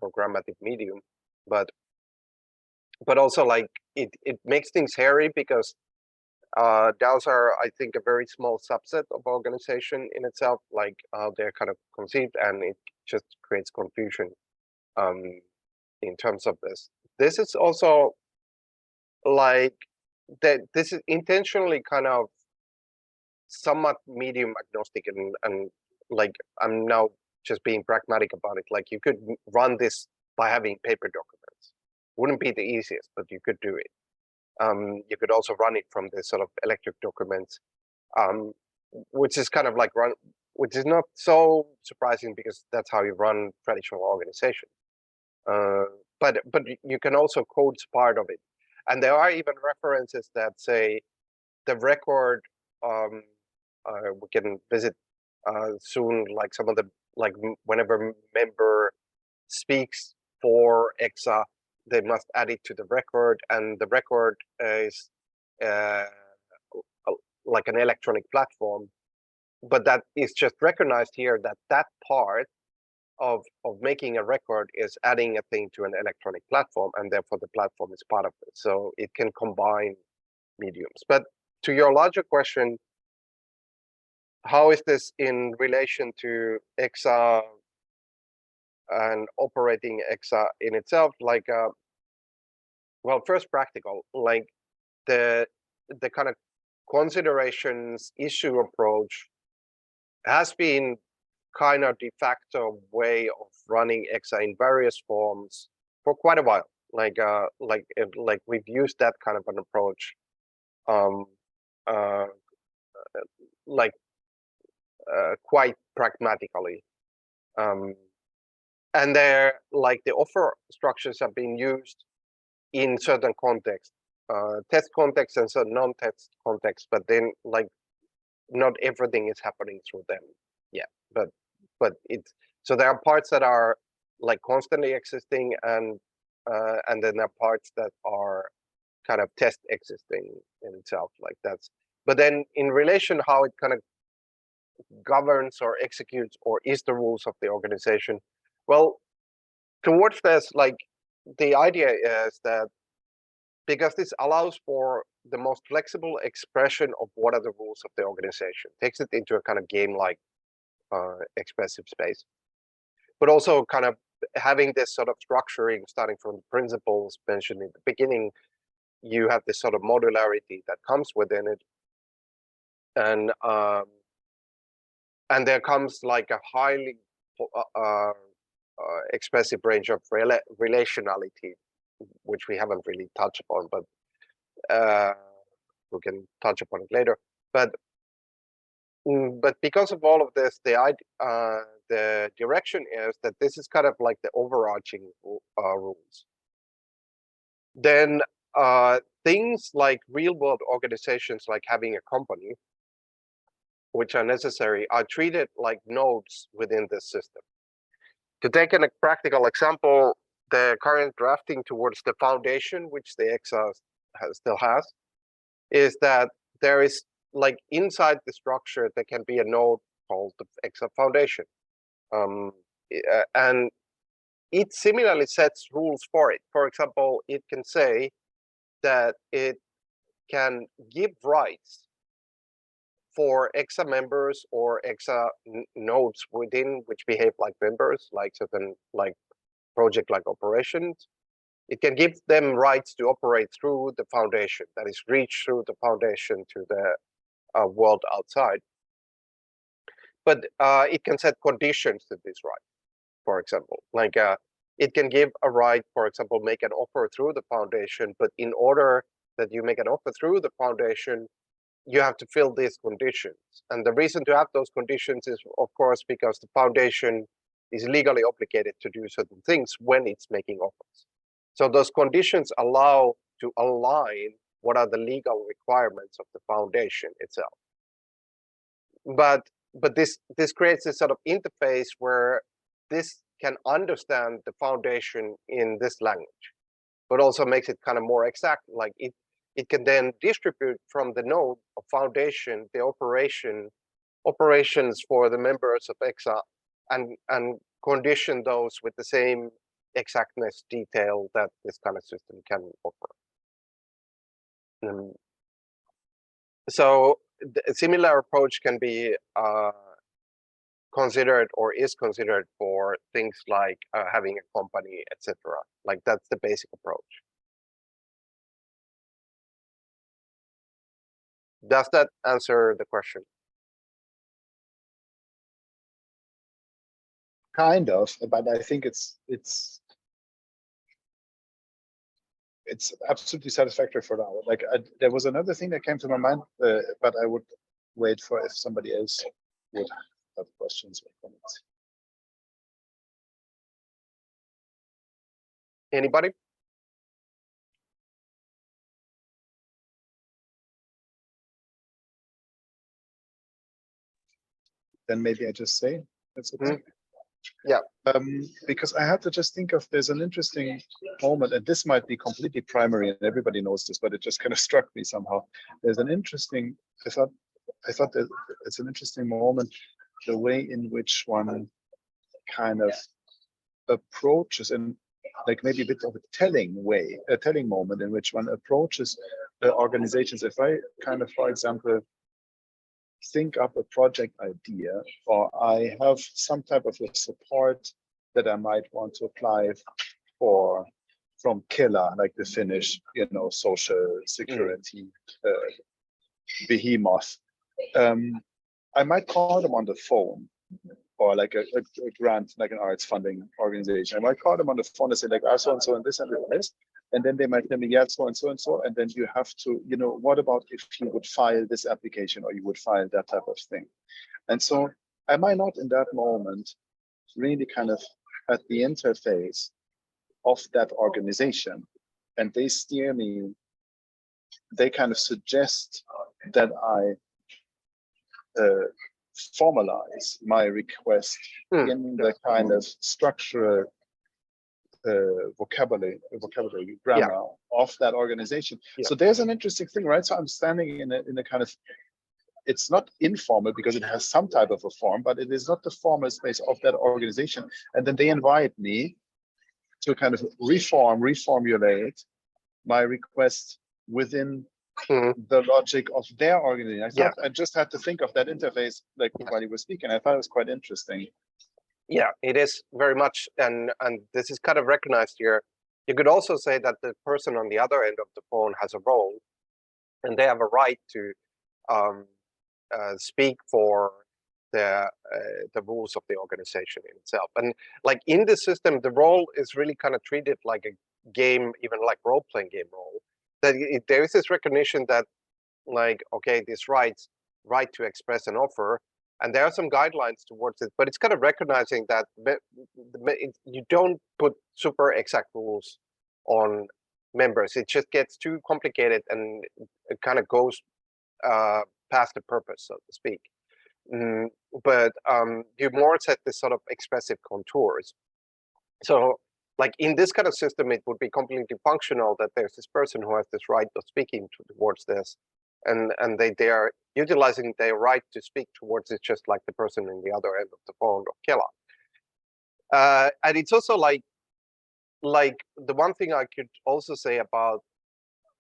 programmatic medium, but also like it makes things hairy because DAOs are, I think, a very small subset of organization in itself, like they're kind of conceived, and it just creates confusion in terms of this. This is also like that. This is intentionally kind of somewhat medium agnostic, and like I'm now just being pragmatic about it. Like you could run this by having paper documents. Wouldn't be the easiest, but you could do it. You could also run it from this sort of electric documents, which is kind of like which is not so surprising because that's how you run traditional organizations. But you can also code part of it, and there are even references that say the record. We can visit soon, like some of the whenever member speaks for ECSA, they must add it to the record, and the record is like an electronic platform. But that is just recognized here that part of making a record is adding a thing to an electronic platform, and therefore the platform is part of it. So it can combine mediums. But to your larger question, how is this in relation to ECSA and operating ECSA in itself? Like, well, first practical, like the kind of considerations issue approach has been kind of de facto way of running ECSA in various forms for quite a while. Like we've used that kind of an approach, quite pragmatically. And they're like the offer structures have been used in certain contexts, test context and certain non-test context, but then like not everything is happening through them. Yeah, but it's, so there are parts that are like constantly existing, and then there are parts that are kind of test existing in itself, like that's, but then in relation how it kind of governs or executes or is the rules of the organization, well, towards this, like the idea is that because this allows for the most flexible expression of what are the rules of the organization, takes it into a kind of game-like expressive space, but also kind of having this sort of structuring starting from the principles mentioned in the beginning. You have this sort of modularity that comes within it, and there comes like a highly expressive range of relationality, which we haven't really touched upon, but we can touch upon it later. But because of all of this, the direction is that this is kind of like the overarching rules. Then things like real-world organizations, like having a company, which are necessary, are treated like nodes within this system. To take a practical example, the current drafting towards the foundation, which the ECSA still has, is that there is like inside the structure, there can be a node called the ECSA Foundation. And it similarly sets rules for it. For example, it can say that it can give rights for ECSA members or ECSA nodes within which behave like members, like certain like project-like operations. It can give them rights to operate through the foundation, that is reach through the foundation to the world outside. But it can set conditions to this right. For example, like it can give a right, for example, make an offer through the foundation, but in order that you make an offer through the foundation, you have to fill these conditions. And the reason to have those conditions is, of course, because the foundation is legally obligated to do certain things when it's making offers. So those conditions allow to align what are the legal requirements of the foundation itself. But this creates this sort of interface where this can understand the foundation in this language, but also makes it kind of more exact. Like it can then distribute from the node of foundation the operations for the members of ECSA and condition those with the same exactness detail that this kind of system can offer. So a similar approach can be considered or is considered for things like having a company, etc. Like that's the basic approach. Does that answer the question? Kind of, but I think it's absolutely satisfactory for now. Like there was another thing that came to my mind, but I would wait for if somebody else would have questions or comments. Anybody? Then maybe I just say that's okay. Yeah. Because I had to just think of, there's an interesting moment, and this might be completely primary and everybody knows this, but it just kind of struck me somehow. There's an interesting, I thought that it's an interesting moment, the way in which one kind of approaches, and like maybe a bit of a telling moment in which one approaches organizations. If I kind of, for example, think up a project idea, or I have some type of a support that I might want to apply for from Kela, like the Finnish, social security behemoth. I might call them on the phone or like a grant, like an arts funding organization. I might call them on the phone and say like, so and so and this and this. And then they might tell me, yeah, so and so and so. And then you have to, what about if you would file this application or you would file that type of thing? And so I might not in that moment really kind of at the interface of that organization. And they steer me, they kind of suggest that I formalize my request in the kind of structural vocabulary grammar of that organization. So there's an interesting thing, right? So I'm standing in a kind of, it's not informal because it has some type of a form, but it is not the formal space of that organization. And then they invite me to kind of reformulate my request within the logic of their organization. I just had to think of that interface like while you were speaking. I thought it was quite interesting. Yeah, it is very much, and this is kind of recognized here. You could also say that the person on the other end of the phone has a role, and they have a right to speak for the rules of the organization in itself. And like in the system, the role is really kind of treated like a game, even like role-playing game role. That there is this recognition that, like, okay, this right to express an offer. And there are some guidelines towards it, but it's kind of recognizing that you don't put super exact rules on members. It just gets too complicated and it kind of goes past the purpose, so to speak. But you more set this sort of expressive contours. So like in this kind of system, it would be completely functional that there's this person who has this right of speaking towards this. And they are utilizing their right to speak towards it, just like the person in the other end of the phone of Kela. And it's also like the one thing I could also say about,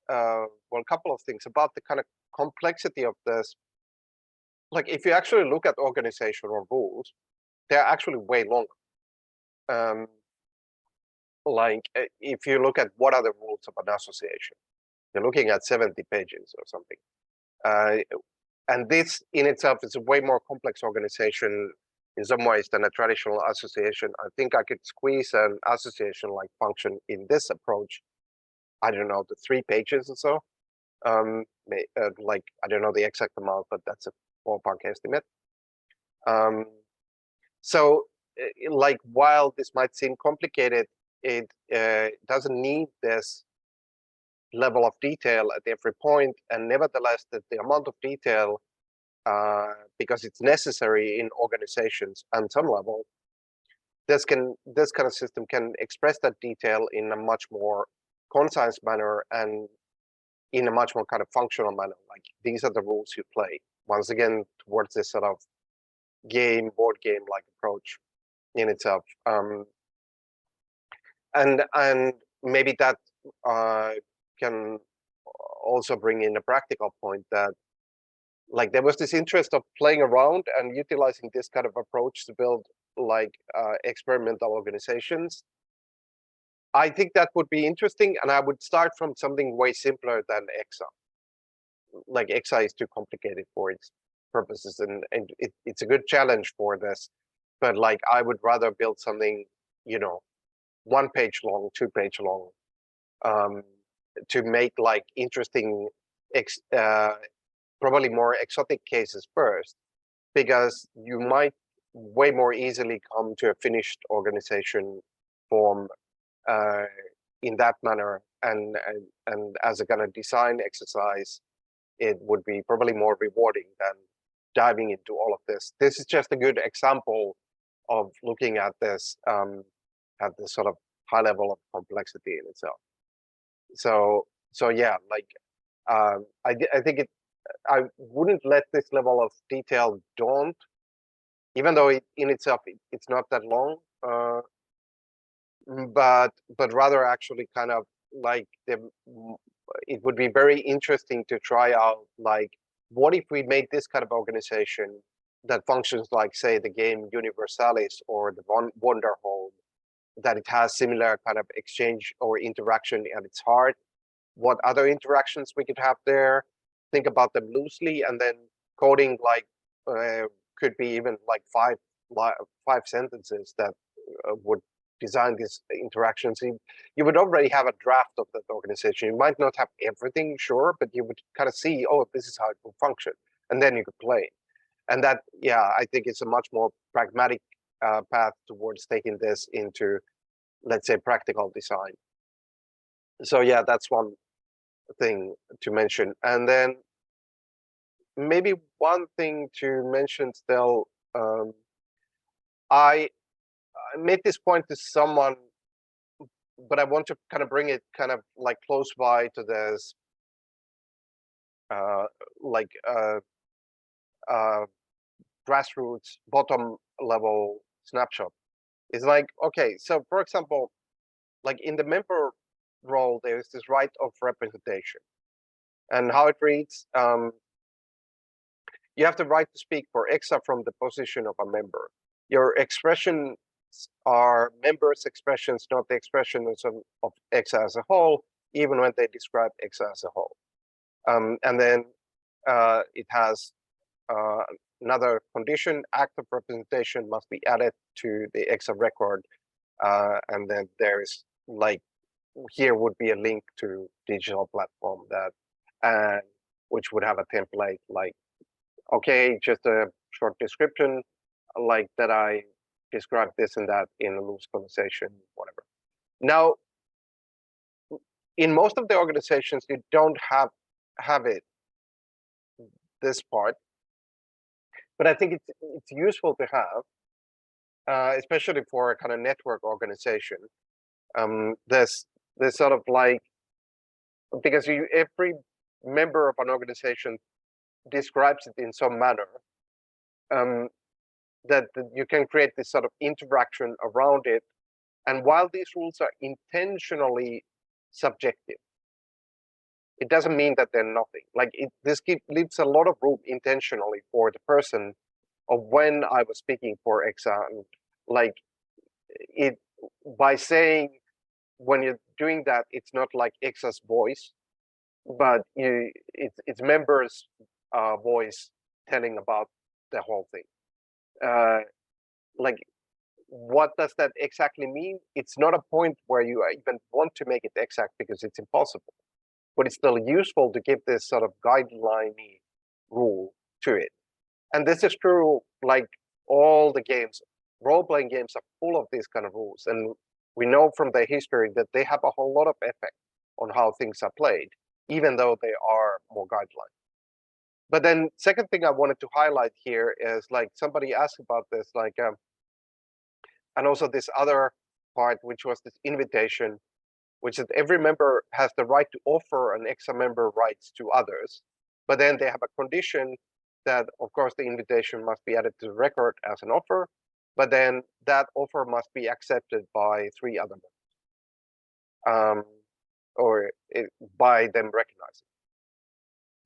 well, a couple of things about the kind of complexity of this. Like if you actually look at organizational rules, they're actually way longer. Like if you look at what are the rules of an association, you're looking at 70 pages or something. And this in itself is a way more complex organization in some ways than a traditional association. I think I could squeeze an association-like function in this approach, I don't know, the 3 pages or so. Like, I don't know the exact amount, but that's a ballpark estimate. So like, while this might seem complicated, it doesn't need this level of detail at every point, and nevertheless that the amount of detail, because it's necessary in organizations on some level, this kind of system can express that detail in a much more concise manner and in a much more kind of functional manner. Like these are the rules you play. Once again, towards this sort of board game like approach in itself. And maybe that can also bring in a practical point that, like, there was this interest of playing around and utilizing this kind of approach to build like experimental organizations. I think that would be interesting, and I would start from something way simpler than ECSA. Like ECSA is too complicated for its purposes, and it's a good challenge for this. But like, I would rather build something, 1 page long, 2 page long, to make like interesting, probably more exotic cases first, because you might way more easily come to a finished organization form in that manner, and as a kind of design exercise, it would be probably more rewarding than diving into all of this. This is just a good example of looking at this at this sort of high level of complexity in itself. So yeah, like I think I wouldn't let this level of detail daunt, even though in itself it's not that long, but rather actually kind of like it would be very interesting to try out, like, what if we made this kind of organization that functions like, say, the game Universalis or the Wonder Home, that it has similar kind of exchange or interaction at its heart. What other interactions we could have there, think about them loosely, and then coding like could be even like 5 5 sentences that would design these interactions, you would already have a draft of that organization. You might not have everything, sure, but you would kind of see, oh, this is how it will function, and then you could play. And that, yeah, I think it's a much more pragmatic path towards taking this into, let's say, practical design. So yeah, that's one thing to mention. And then maybe one thing to mention still, I made this point to someone, but I want to kind of bring it kind of like close by to this, grassroots, bottom level snapshot. It's like, okay, so for example, like in the member role, there's this right of representation, and how it reads, you have the right to speak for ECSA from the position of a member. Your expressions are members' expressions, not the expressions of ECSA as a whole, even when they describe ECSA as a whole. And then it has another condition: act of representation must be added to the ECSA record. And then there's like, here would be a link to digital platform that, which would have a template like, okay, just a short description, like that I described this and that in a loose conversation, whatever. Now, in most of the organizations, you don't have it, this part, but I think it's useful to have, especially for a kind of network organization. This sort of like, because every member of an organization describes it in some manner, that you can create this sort of interaction around it. And while these rules are intentionally subjective, it doesn't mean that they're nothing. Like this leaves a lot of room intentionally for the person of when I was speaking for ECSA, and like it, by saying, when you're doing that, it's not like ECSA's voice, but it's members' voice telling about the whole thing. Like, what does that exactly mean? It's not a point where you even want to make it exact because it's impossible, but it's still useful to give this sort of guideline-y rule to it. And this is true, like all the games, role-playing games are full of these kind of rules. And we know from their history that they have a whole lot of effect on how things are played, even though they are more guideline. But then second thing I wanted to highlight here is, like, somebody asked about this, like, and also this other part, which was this invitation, which is every member has the right to offer an ECSA member rights to others, but then they have a condition that, of course, the invitation must be added to the record as an offer, but then that offer must be accepted by 3 other members, or by them recognizing.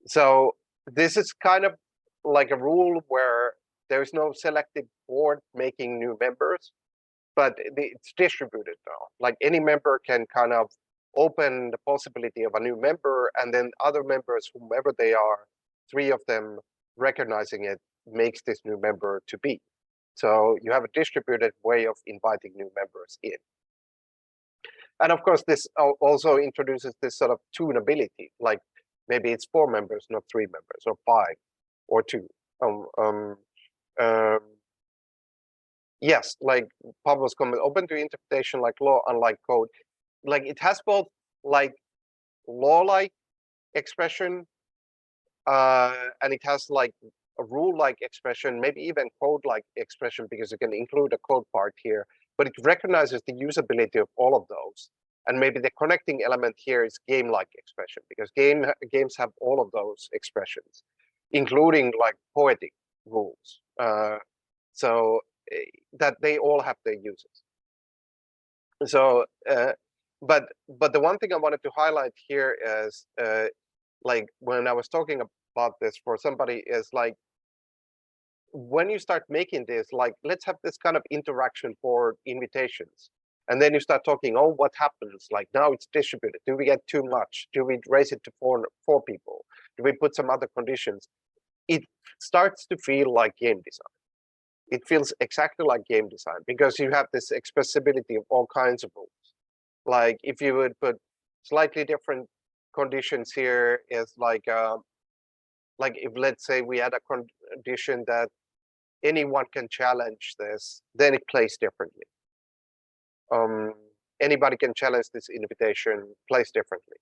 So this is kind of like a rule where there's no selective board making new members, but it's distributed now. Like any member can kind of open the possibility of a new member, and then other members, whomever they are, 3 of them recognizing it, makes this new member to be. So you have a distributed way of inviting new members in. And of course, this also introduces this sort of tunability, like maybe it's 4 members, not 3 members, or 5, or 2. Yes, like Pablo's comment, open to interpretation like law, unlike code. Like it has both like law-like expression, and it has like a rule-like expression, maybe even code-like expression, because you can include a code part here, but it recognizes the usability of all of those. And maybe the connecting element here is game-like expression, because games have all of those expressions, including like poetic rules. So that they all have their uses. So, but the one thing I wanted to highlight here is, like when I was talking about this for somebody, is like, when you start making this, like, let's have this kind of interaction for invitations. And then you start talking, oh, what happens? Like now it's distributed. Do we get too much? Do we raise it to four people? Do we put some other conditions? It starts to feel like game design. it feels exactly like game design, because you have this expressibility of all kinds of rules. Like if you would put slightly different conditions here, is like if let's say we had a condition that anyone can challenge this, then it plays differently. Anybody can challenge this invitation, plays differently.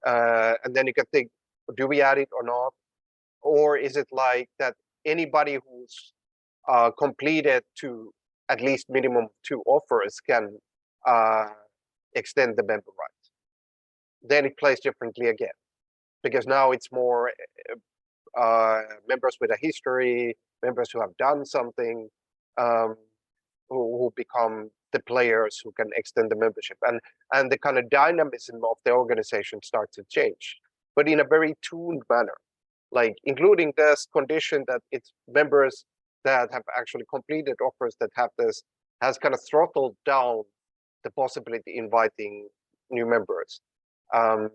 And then you can think, do we add it or not? Or is it like that anybody who's completed to at least minimum 2 offers can extend the member rights? Then it plays differently again, because now it's more members with a history, members who have done something, who become the players who can extend the membership, and the kind of dynamism of the organization starts to change, but in a very tuned manner, like including this condition that it's members that have actually completed offers that have this, has kind of throttled down the possibility of inviting new members. And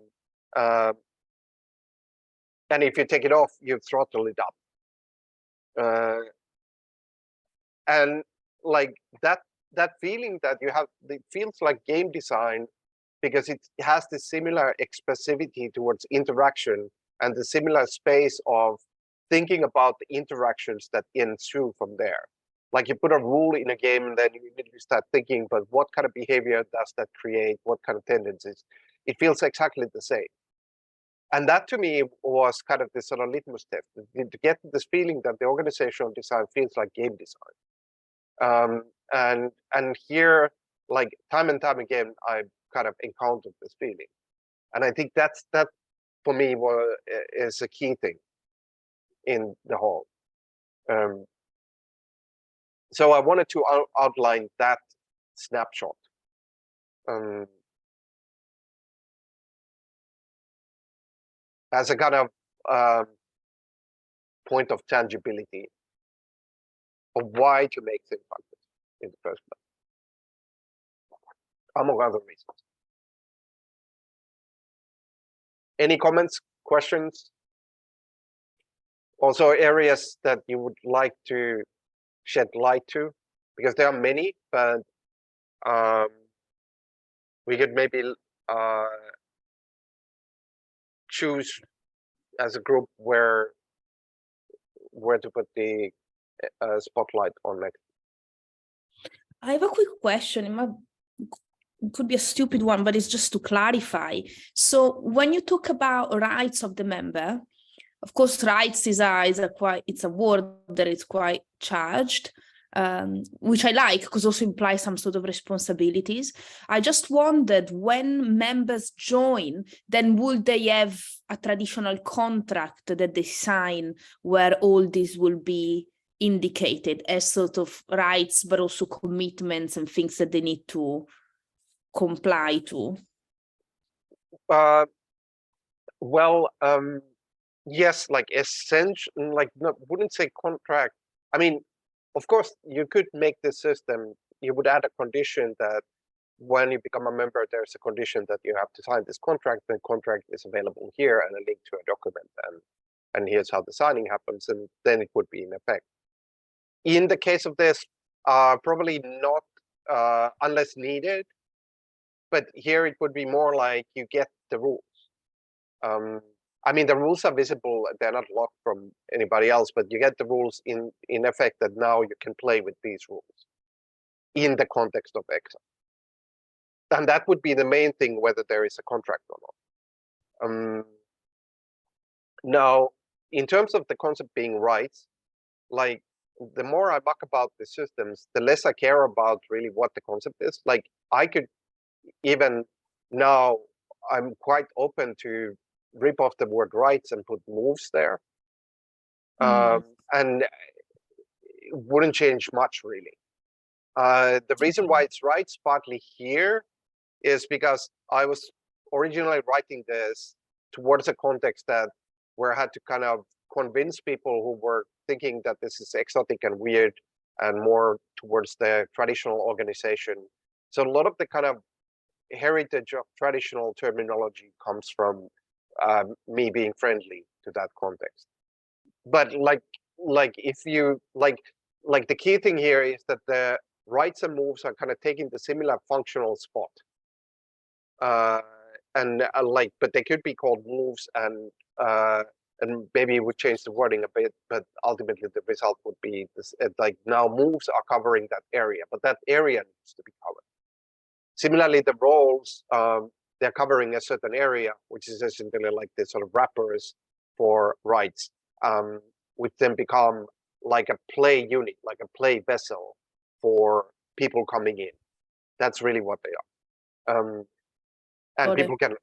if you take it off, you've throttled it up. And like that feeling that you have, it feels like game design, because it has this similar expressivity towards interaction and the similar space of thinking about the interactions that ensue from there. Like you put a rule in a game and then you immediately start thinking, but what kind of behavior does that create? What kind of tendencies? It feels exactly the same. And that to me was kind of this sort of litmus test, to get this feeling that the organizational design feels like game design. And here, like time and time again, I kind of encountered this feeling. And I think that for me is a key thing in the whole. So I wanted to outline that snapshot. As a kind of point of tangibility of why to make things like this in the first place, among other reasons. Any comments, questions? Also areas that you would like to shed light to, because there are many, but we could maybe choose as a group where to put the spotlight on next. I have a quick question. It could be a stupid one, but it's just to clarify. So when you talk about rights of the member, of course, rights is a word that is quite charged, which I like because also implies some sort of responsibilities. I just wondered, when members join, then would they have a traditional contract that they sign where all this will be indicated as sort of rights, but also commitments and things that they need to comply to? Yes, like essential, like no, wouldn't say contract. I mean, of course, you could make the system, you would add a condition that when you become a member, there's a condition that you have to sign this contract. The contract is available here and a link to a document, and here's how the signing happens, and then it would be in effect. In the case of this, probably not unless needed, but here it would be more like you get the rules. I mean, the rules are visible, they're not locked from anybody else, but you get the rules in effect that now you can play with these rules in the context of ECSA. And that would be the main thing, whether there is a contract or not. Now, in terms of the concept being rights, like the more I muck about the systems, the less I care about really what the concept is. Like I could even now, I'm quite open to rip off the word rights and put moves there. And it wouldn't change much really. The reason why it's rights partly here is because I was originally writing this towards a context that where I had to kind of convince people who were thinking that this is exotic and weird and more towards the traditional organization. So a lot of the kind of heritage of traditional terminology comes from me being friendly to that context. But like if you like like the key thing here is that the rights and moves are kind of taking the similar functional spot. But they could be called moves, and maybe it would change the wording a bit, but ultimately the result would be this, like now moves are covering that area, but that area needs to be covered. Similarly, the roles, they're covering a certain area, which is essentially like the sort of wrappers for rights, which then become like a play unit, like a play vessel for people coming in. That's really what they are. And people can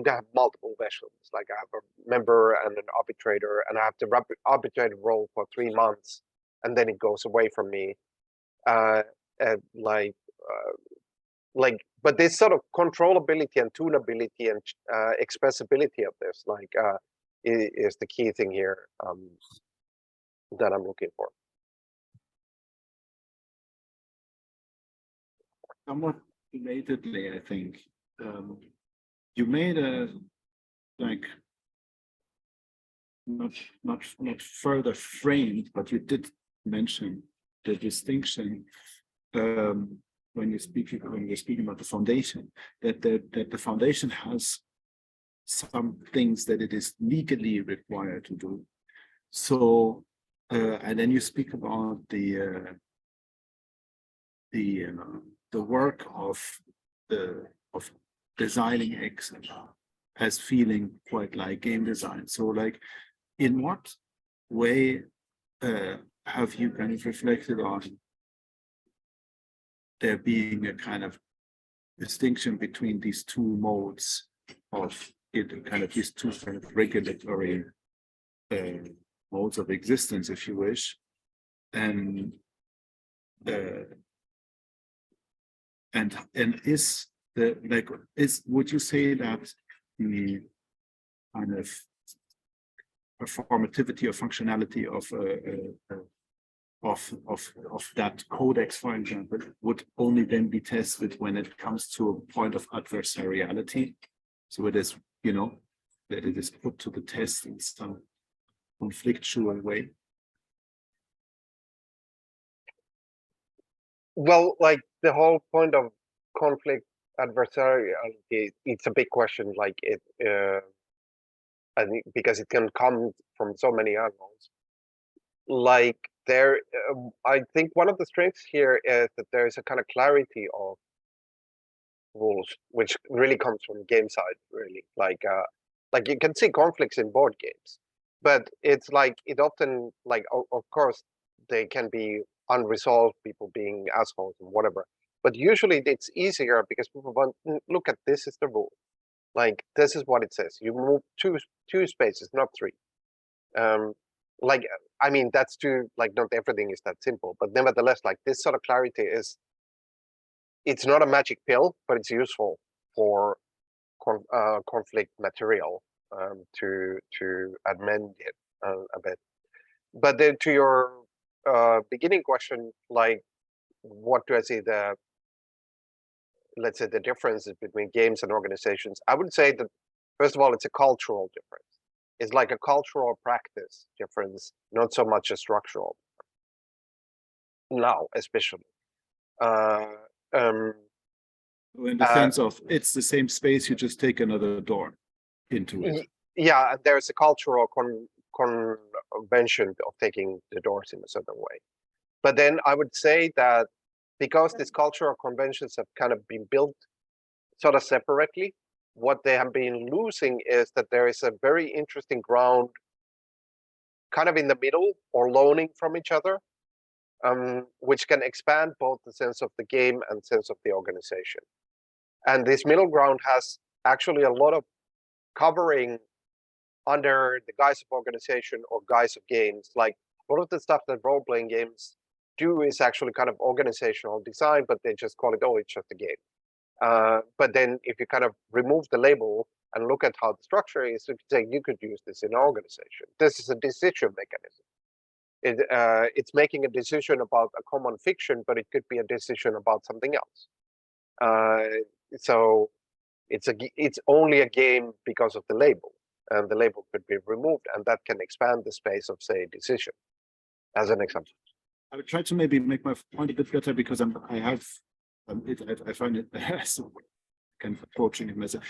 have multiple vessels. Like I have a member and an arbitrator, and I have the arbitrator role for 3 months, and then it goes away from me. But this sort of controllability and tunability and expressibility of this, is the key thing here that I'm looking for. Somewhat relatedly, I think you made a not further framed, but you did mention the distinction when you're speaking about the foundation, that the foundation has some things that it is legally required to do. So and then you speak about the work of designing XORG as feeling quite like game design. So like, in what way have you kind of reflected on there being a kind of distinction between these two modes of it, kind of these two kind of regulatory modes of existence, if you wish, and is the would you say that the kind of performativity or functionality of that codex, for example, would only then be tested when it comes to a point of adversariality? So it is, that it is put to the test in some conflictual way. Well, like the whole point of conflict adversariality, it's a big question. Like I think because it can come from so many angles. Like I think one of the strengths here is that there is a kind of clarity of rules, which really comes from game side. Really, like you can see conflicts in board games, but it's like it often of course they can be unresolved, people being assholes and whatever. But usually it's easier because people want, look at this is the rule. Like this is what it says. You move two spaces, not 3. I mean, that's too, not everything is that simple, but nevertheless, like this sort of clarity is, it's not a magic pill, but it's useful for conflict material to amend it a bit. But then to your beginning question, like, what do I see let's say the differences between games and organizations? I would say that, first of all, it's a cultural difference. It's like a cultural practice difference, not so much a structural. Now, especially. In the sense of it's the same space, you just take another door into it. Yeah, there's a cultural convention of taking the doors in a certain way. But then I would say that because these cultural conventions have kind of been built sort of separately, what they have been losing is that there is a very interesting ground kind of in the middle or loaning from each other, which can expand both the sense of the game and sense of the organization. And this middle ground has actually a lot of covering under the guise of organization or guise of games. Like a lot of the stuff that role-playing games do is actually kind of organizational design, but they just call it, oh, it's just a game. But then if you kind of remove the label and look at how the structure is, you could say you could use this in an organization. This is a decision mechanism. It's making a decision about a common fiction, but it could be a decision about something else. So it's only a game because of the label, and the label could be removed, and that can expand the space of, say, decision, as an example. I would try to maybe make my point a bit better because I find it so kind of approaching it myself.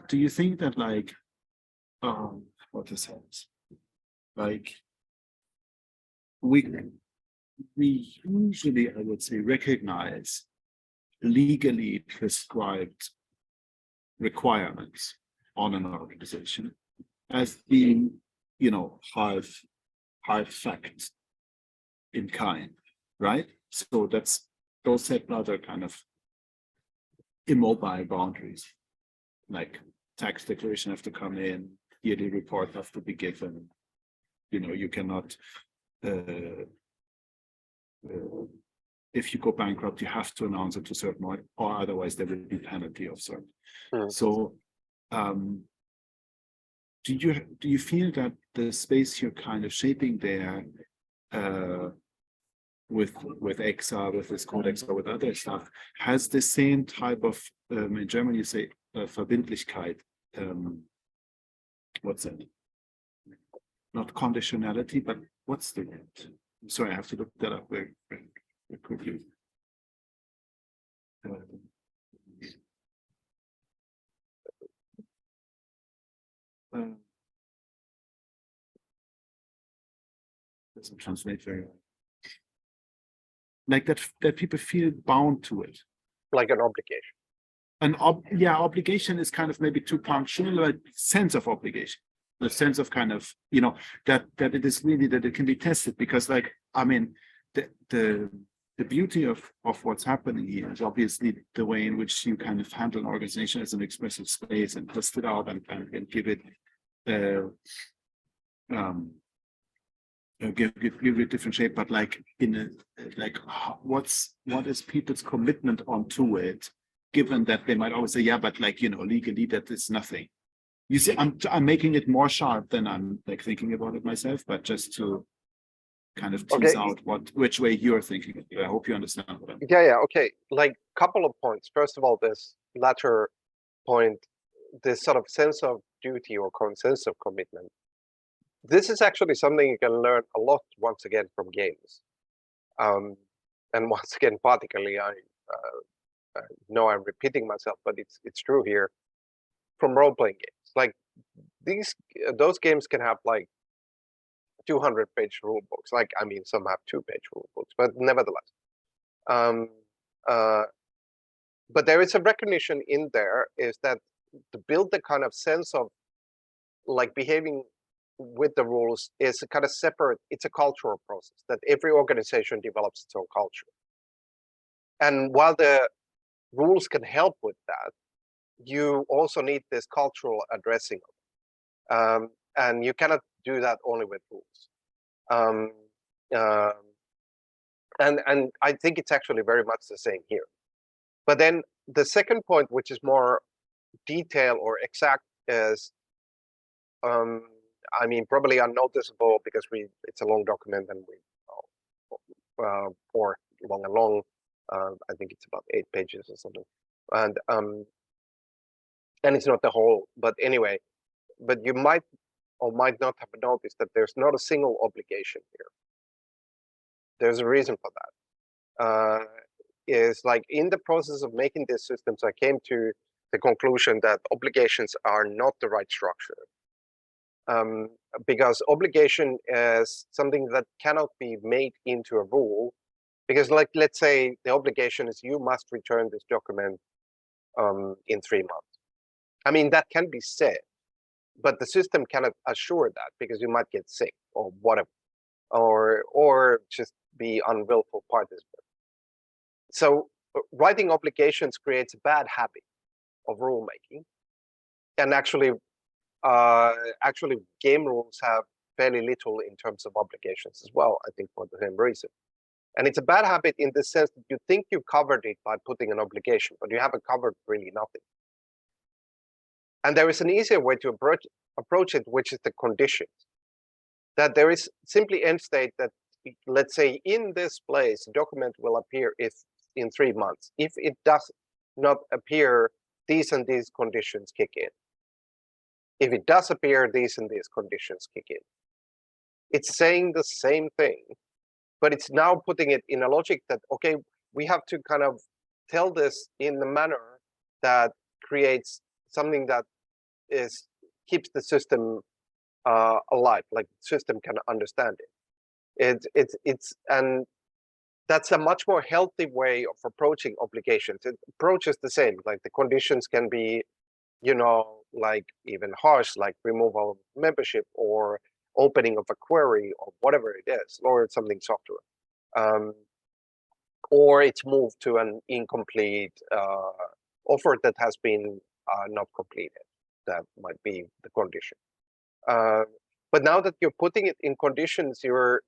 Do you think that like what is it? Like we usually, I would say, recognize legally prescribed requirements on an organization as being, you know, half fact in kind, right? So those set rather kind of immobile boundaries, like tax declaration have to come in, yearly report have to be given. You know, you cannot. If you go bankrupt, you have to announce it to certain point, or otherwise there will be penalty of certain. So, do you feel that the space you're kind of shaping there, with ECSA, with this codex, or with other stuff, has the same type of in German you say Verbindlichkeit? What's that? Not conditionality, but what's the word? Sorry, I have to look that up very quickly. Doesn't translate very well. Like that people feel bound to it. Like an obligation. Obligation is kind of maybe too functional, but sense of obligation. The sense of kind of, you know, that it is really that it can be tested, because like, I mean, the beauty of what's happening here is obviously the way in which you kind of handle an organization as an expressive space and test it out and give it give it different shape, but like what is people's commitment onto it, given that they might always say, yeah, but like, you know, legally that is nothing. You see, I'm making it more sharp than I'm like thinking about it myself, but just to kind of tease out which way you're thinking. I hope you understand. Yeah, okay. Like couple of points. First of all, this latter point, this sort of sense of duty or sense of commitment. This is actually something you can learn a lot once again from games. And once again, particularly, I know I'm repeating myself, but it's true here, from role-playing games. Like those games can have like 200-page rule books. Like, I mean, some have 2-page rule books, but nevertheless. But there is a recognition in there is that to build the kind of sense of like behaving with the rules is a kind of separate, it's a cultural process that every organization develops its own culture. And while the rules can help with that, you also need this cultural addressing. And you cannot do that only with rules. And I think it's actually very much the same here. But then the second point, which is more detailed or exact, is I mean, probably unnoticeable because it's a long document and or long. I think it's about 8 pages or something, and it's not the whole. But anyway, but you might or might not have noticed that there's not a single obligation here. There's a reason for that. Is like in the process of making these systems, I came to the conclusion that obligations are not the right structure. Because obligation is something that cannot be made into a rule, because like, let's say the obligation is you must return this document in 3 months. I mean, that can be said, but the system cannot assure that because you might get sick or whatever, or just be unwillful participant. So writing obligations creates a bad habit of rulemaking, and actually game rules have fairly little in terms of obligations as well, I think, for the same reason. And it's a bad habit in the sense that you think you covered it by putting an obligation, but you haven't covered really nothing. And there is an easier way to approach it, which is the conditions. That there is simply end state that, let's say, in this place, the document will appear if in 3 months. If it does not appear, these and these conditions kick in. If it does appear, these and these conditions kick in. It's saying the same thing, but it's now putting it in a logic that, okay, we have to kind of tell this in the manner that creates something that keeps the system alive, like the system can understand it. And that's a much more healthy way of approaching obligations. It approaches the same, like the conditions can be, you know, like even harsh, like removal of membership or opening of a query or whatever it is, or it's something softer. Or it's moved to an incomplete offer that has been not completed. That might be the condition. But now that you're putting it in conditions, you're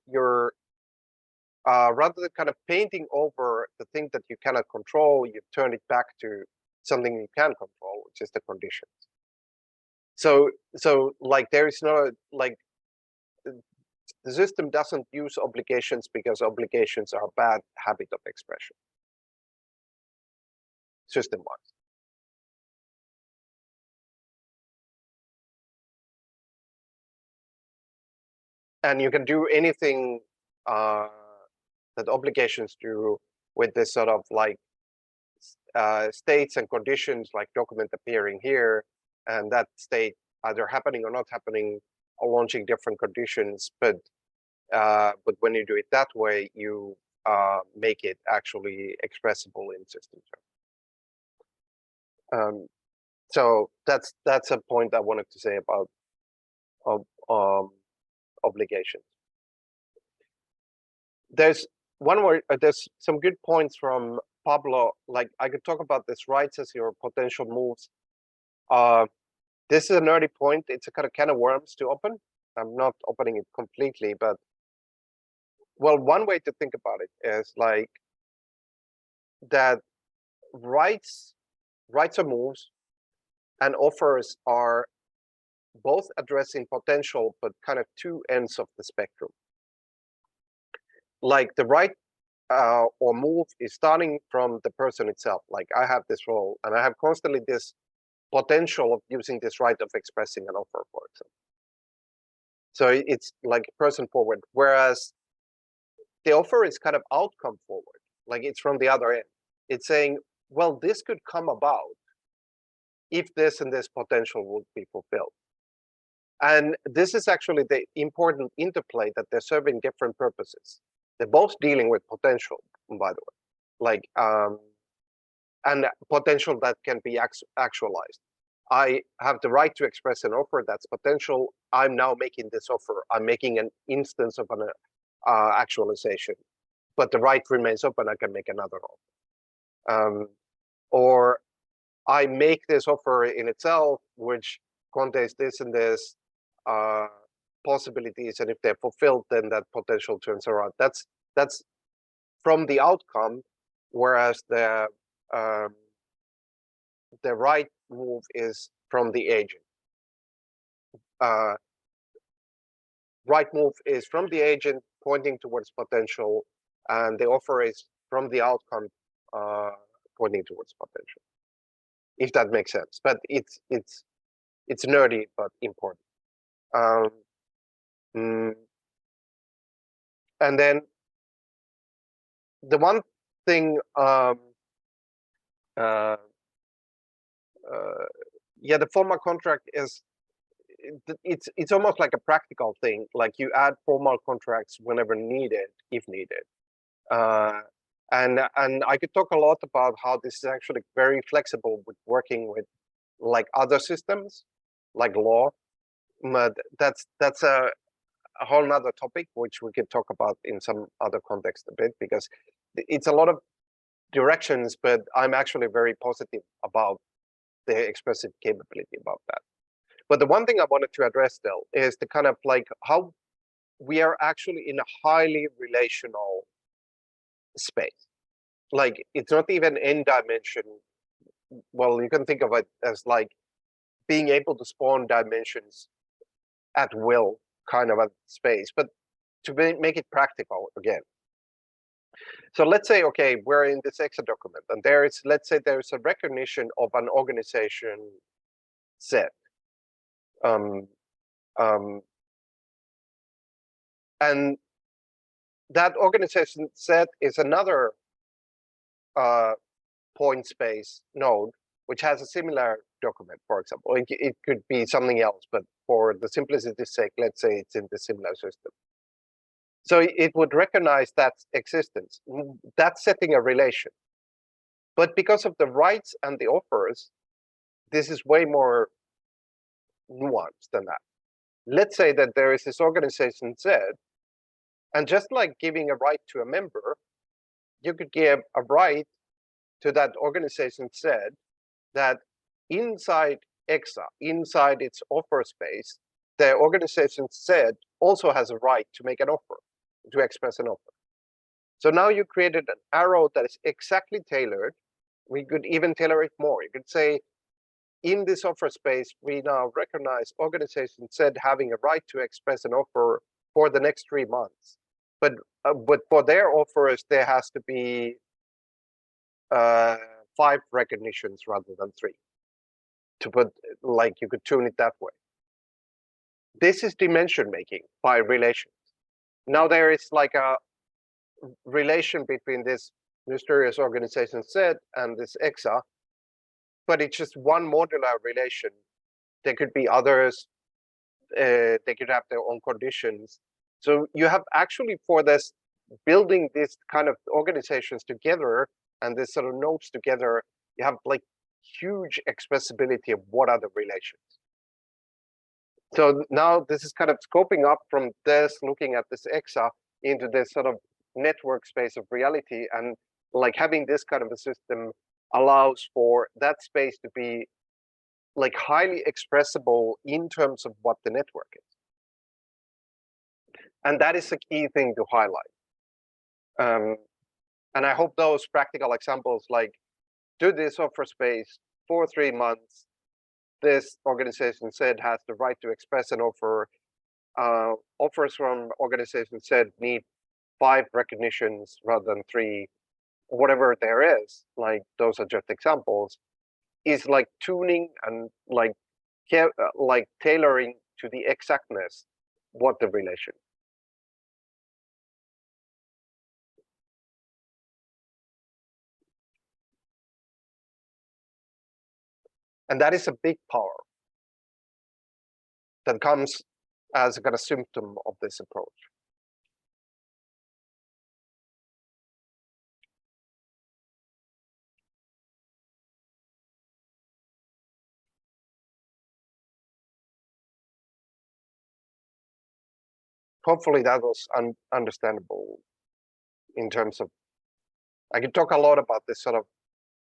rather than kind of painting over the thing that you cannot control, you turn it back to something you can control, which is the conditions. So like there is no like the system doesn't use obligations because obligations are a bad habit of expression, system-wise. And you can do anything that obligations do with this sort of like states and conditions, like document appearing here, and that state either happening or not happening, or launching different conditions. But when you do it that way, you make it actually expressible in system terms. So that's a point I wanted to say about obligations. There's one more. There's some good points from Pablo. Like I could talk about this rights as your potential moves. This is a nerdy point. It's a kind of can of worms to open. I'm not opening it completely, but well, one way to think about it is like that rights are moves, and offers are both addressing potential, but kind of two ends of the spectrum. Like the right or move is starting from the person itself. Like I have this role, and I have constantly this potential of using this right of expressing an offer, for example. So it's like person forward, whereas the offer is kind of outcome forward, like it's from the other end. It's saying, well, this could come about if this and this potential would be fulfilled. And this is actually the important interplay that they're serving different purposes. They're both dealing with potential, by the way, like and potential that can be actualized. I have the right to express an offer that's potential. I'm now making this offer. I'm making an instance of an actualization, but the right remains open. I can make another offer. Or I make this offer in itself, which contains this and this possibilities, and if they're fulfilled, then that potential turns around. That's from the outcome, whereas the right move is from the agent. Right move is from the agent pointing towards potential, and the offer is from the outcome pointing towards potential. If that makes sense, but it's nerdy but important. And then the one thing, yeah, the formal contract is it's almost like a practical thing. Like you add formal contracts whenever needed, if needed. And I could talk a lot about how this is actually very flexible with working with like other systems, like law. But that's a whole nother topic, which we could talk about in some other context a bit, because it's a lot of directions, but I'm actually very positive about the expressive capability about that. But the one thing I wanted to address still is the kind of like how we are actually in a highly relational space. Like it's not even n dimension. Well, you can think of it as like being able to spawn dimensions at will, kind of a space, but to make it practical again. So let's say, okay, we're in this ECSA document, and let's say there's a recognition of an organization set. And that organization set is another point space node, which has a similar document, for example. It could be something else, but for the simplicity's sake, let's say it's in the similar system. So it would recognize that existence. That's setting a relation. But because of the rights and the offers, this is way more nuanced than that. Let's say that there is this organization Z, and just like giving a right to a member, you could give a right to that organization Z that inside ECSA, inside its offer space, the organization Z also has a right to make an offer, to express an offer. So now you created an arrow that is exactly tailored. We could even tailor it more. You could say, in this offer space, we now recognize organization Z having a right to express an offer for the next 3 months. But for their offers, there has to be 5 recognitions rather than 3. To put, like, you could tune it that way. This is dimension making by relations. Now there is like a relation between this mysterious organization Z and this ECSA, but it's just one modular relation. There could be others. They could have their own conditions. So you have actually, for this, building this kind of organizations together and this sort of nodes together, you have like huge expressibility of what are the relations. So now this is kind of scoping up from this, looking at this ECSA into this sort of network space of reality, and like having this kind of a system allows for that space to be like highly expressible in terms of what the network is. And that is a key thing to highlight. And I hope those practical examples, like do this offer space for 3 months, this organization said has the right to express an offer. Offers from organization said need 5 recognitions rather than 3, whatever there is, like those are just examples, is like tuning and like tailoring to the exactness what the relation. And that is a big power that comes as a kind of symptom of this approach. Hopefully that was understandable in terms of, I could talk a lot about this sort of,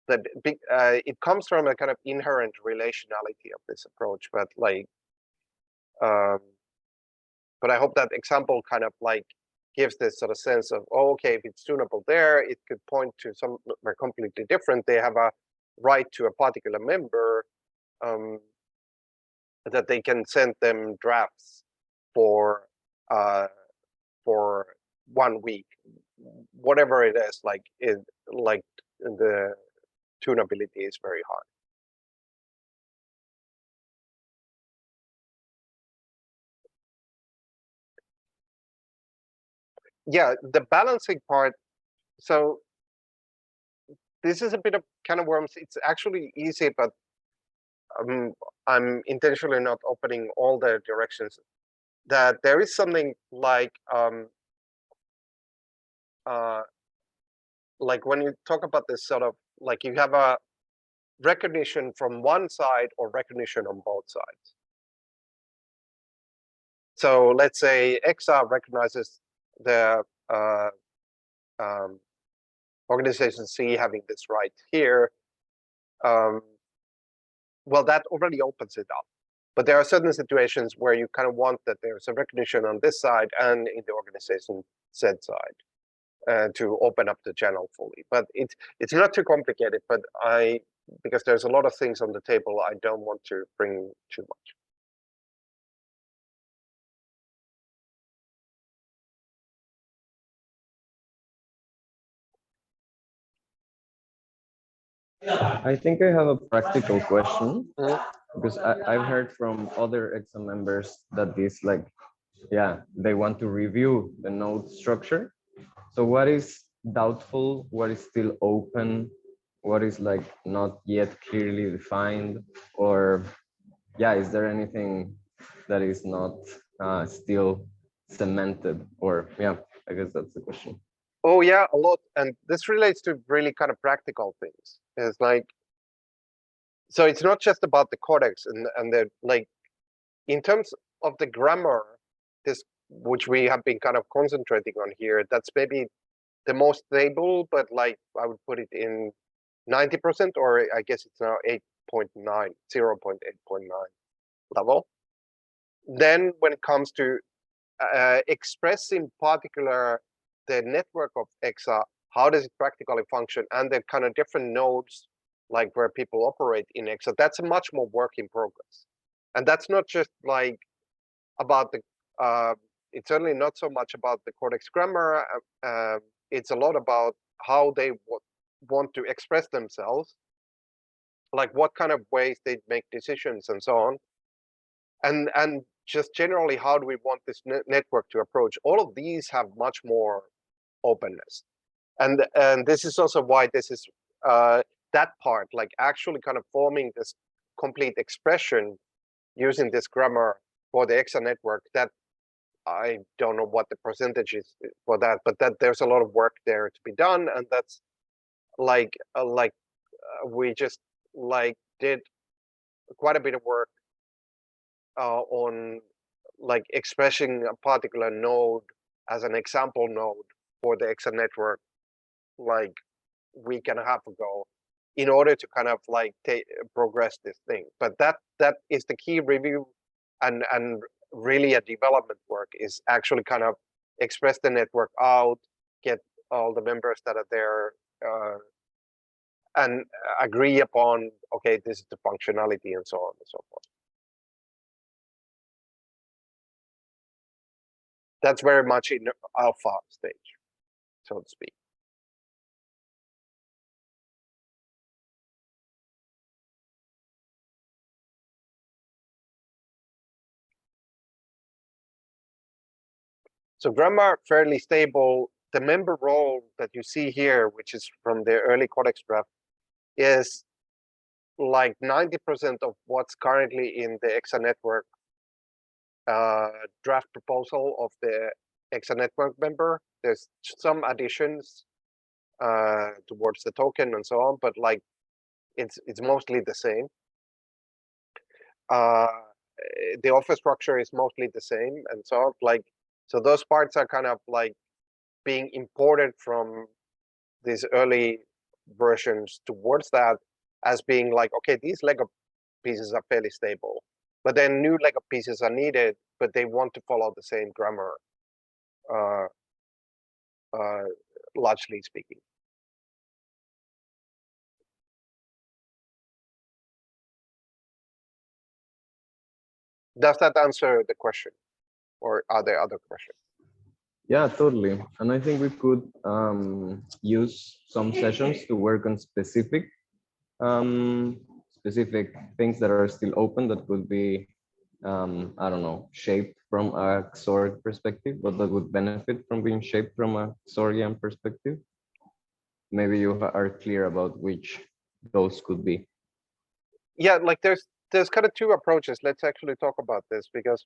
that big, it comes from a kind of inherent relationality of this approach, but like, but I hope that example kind of like gives this sort of sense of, oh, okay, if it's tunable there, it could point to somewhere completely different. They have a right to a particular member, that they can send them drafts for 1 week, whatever it is, like the tunability is very high. Yeah, the balancing part. So this is a bit of kind of worms. It's actually easy, but I'm intentionally not opening all the directions. That there is something like when you talk about this sort of, like you have a recognition from one side or recognition on both sides. So let's say ECSA recognizes the organization C having this right here. Well, that already opens it up. But there are certain situations where you kind of want that there's a recognition on this side and in the organization Z side to open up the channel fully. But it's not too complicated, but because there's a lot of things on the table, I don't want to bring too much. I think I have a practical question, because I've heard from other ECSA members that this, like, yeah, they want to review the node structure So what is doubtful? What is still open? What is like not yet clearly defined? Or yeah, is there anything that is not still cemented? Or yeah, I guess that's the question. Oh yeah, a lot. And this relates to really kind of practical things. It's like, so it's not just about the codex and the, like, in terms of the grammar, this, which we have been kind of concentrating on here, that's maybe the most stable, but like I would put it in 90%, or I guess it's now 8.9, 0.8.9 level. Then when it comes to express in particular the network of ECSA, how does it practically function, and the kind of different nodes, like where people operate in ECSA, that's a much more work in progress. And that's not just like about the, it's certainly not so much about the Codex grammar. It's a lot about how they want to express themselves, like what kind of ways they make decisions and so on. And just generally, how do we want this network to approach? All of these have much more openness. And this is also why this is that part, like actually kind of forming this complete expression using this grammar for the ECSA network, that I don't know what the percentage is for that, but that there's a lot of work there to be done. And that's like we just like did quite a bit of work on like expressing a particular node as an example node for the ECSA network, like a week and a half ago, in order to kind of like progress this thing. But that is the key review and really a development work, is actually kind of express the network out, get all the members that are there, and agree upon, okay, this is the functionality and so on and so forth. That's very much in alpha stage, so to speak. So grammar, fairly stable. The member role that you see here, which is from the early Codex draft, is like 90% of what's currently in the ECSA network draft proposal of the ECSA network member. There's some additions towards the token and so on, but like it's mostly the same. The offer structure is mostly the same, and so on. Like, so those parts are kind of like being imported from these early versions towards that, as being like, okay, these Lego pieces are fairly stable, but then new Lego pieces are needed, but they want to follow the same grammar, largely speaking. Does that answer the question, or are there other questions? Yeah, totally. And I think we could use some sessions to work on specific things that are still open, that could be, I don't know, shaped from a XORG perspective, but that would benefit from being shaped from a XORGian perspective. Maybe you are clear about which those could be. Yeah, like there's kind of two approaches. Let's actually talk about this, because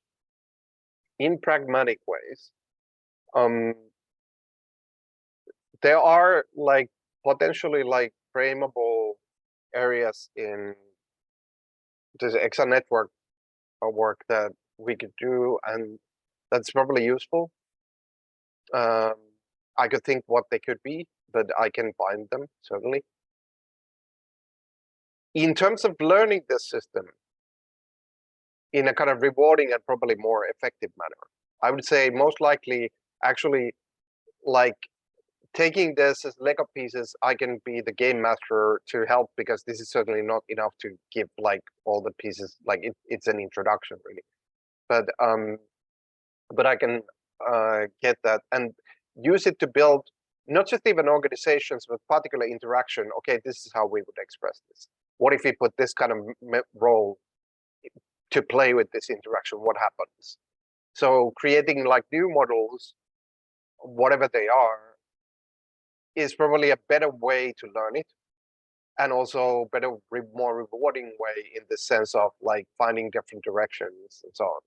in pragmatic ways, there are like potentially like frameable areas in this ECSA network work that we could do, and that's probably useful. I could think what they could be, but I can find them certainly. In terms of learning this system in a kind of rewarding and probably more effective manner, I would say most likely actually like taking this as Lego pieces, I can be the game master to help, because this is certainly not enough to give like all the pieces, like it's an introduction really. But I can get that and use it to build not just even organizations, but particular interaction. Okay, this is how we would express this. What if we put this kind of role to play with this interaction? What happens? So creating like new models, whatever they are, is probably a better way to learn it, and also better, more rewarding way in the sense of like finding different directions and so on.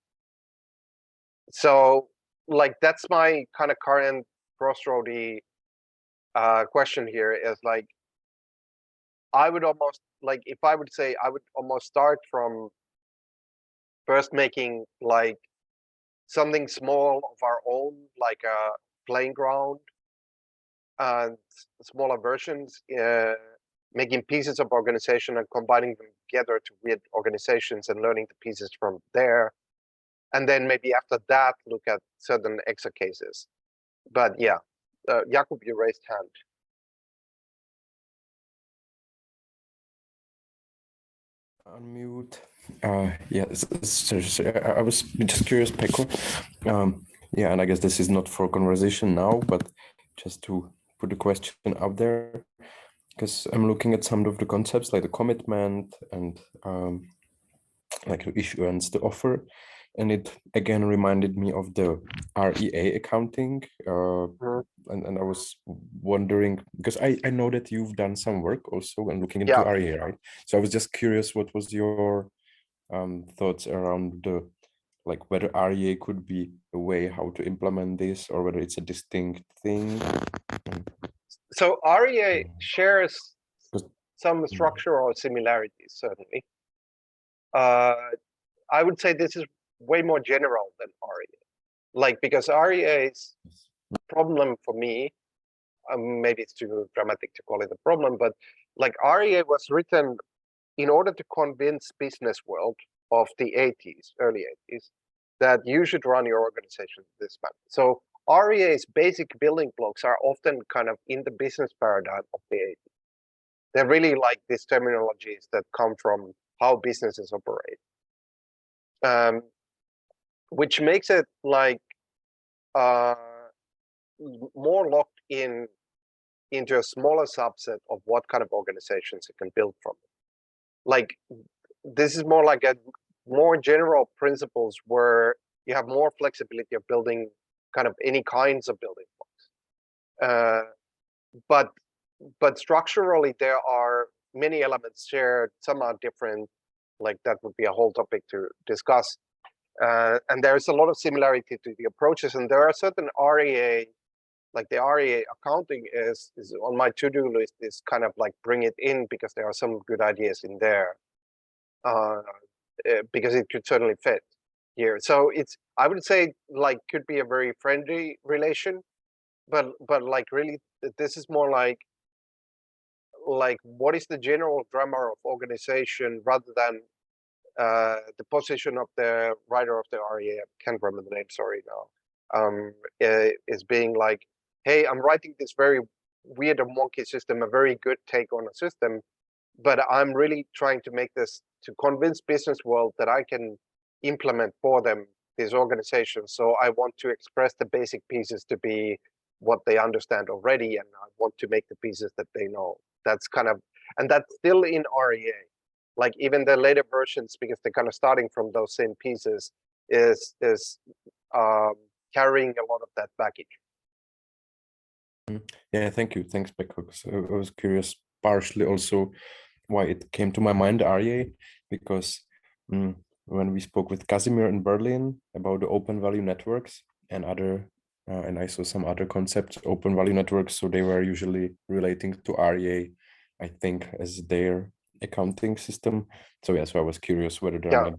So like that's my kind of current crossroady question here is like, I would almost like, if I would say, I would almost start from first making like something small of our own, like a playing ground and smaller versions, making pieces of organization and combining them together to create organizations and learning the pieces from there. And then maybe after that, look at certain ECSA cases. But yeah, Jakub, you raised hand. Unmute. Yeah, sorry, I was just curious, Pekko. Yeah, and I guess this is not for conversation now, but just to put the question out there, because I'm looking at some of the concepts like the commitment and like the issuance, the offer, and it again reminded me of the REA accounting. And I was wondering, because I know that you've done some work also when looking into REA, right? So I was just curious, what was your thoughts around the, like whether REA could be a way how to implement this, or whether it's a distinct thing? So REA shares some structural similarities, certainly. I would say this is way more general than REA. Like, because REA's problem for me, maybe it's too dramatic to call it a problem, but like REA was written in order to convince business world of the 80s, early 80s, that you should run your organization this manner. So REA's basic building blocks are often kind of in the business paradigm of the 80s. They're really like these terminologies that come from how businesses operate. Which makes it like more locked into a smaller subset of what kind of organizations it can build from. Like, this is more like a more general principles where you have more flexibility of building kind of any kinds of building blocks. But structurally, there are many elements shared, some are different, like that would be a whole topic to discuss. And there's a lot of similarity to the approaches, and there are certain REA, like the REA accounting is on my to-do list, is kind of like bring it in because there are some good ideas in there, because it could certainly fit here. So it's, I would say, like, could be a very friendly relation, but like really, this is more like what is the general grammar of organization rather than the position of the writer of the REA, I can't remember the name, sorry now, is being like, hey, I'm writing this very weird and wonky system, a very good take on a system, but I'm really trying to make this, to convince business world that I can implement for them these organizations. So I want to express the basic pieces to be what they understand already, and I want to make the pieces that they know. That's kind of, and that's still in REA. Like even the later versions, because they're kind of starting from those same pieces, is carrying a lot of that baggage. Yeah, thank you. Thanks, Pekko. So I was curious partially also why it came to my mind, REA, because when we spoke with Casimir in Berlin about the open value networks and other, and I saw some other concepts, open value networks, so they were usually relating to REA, I think, as their accounting system. So yeah, so I was curious whether there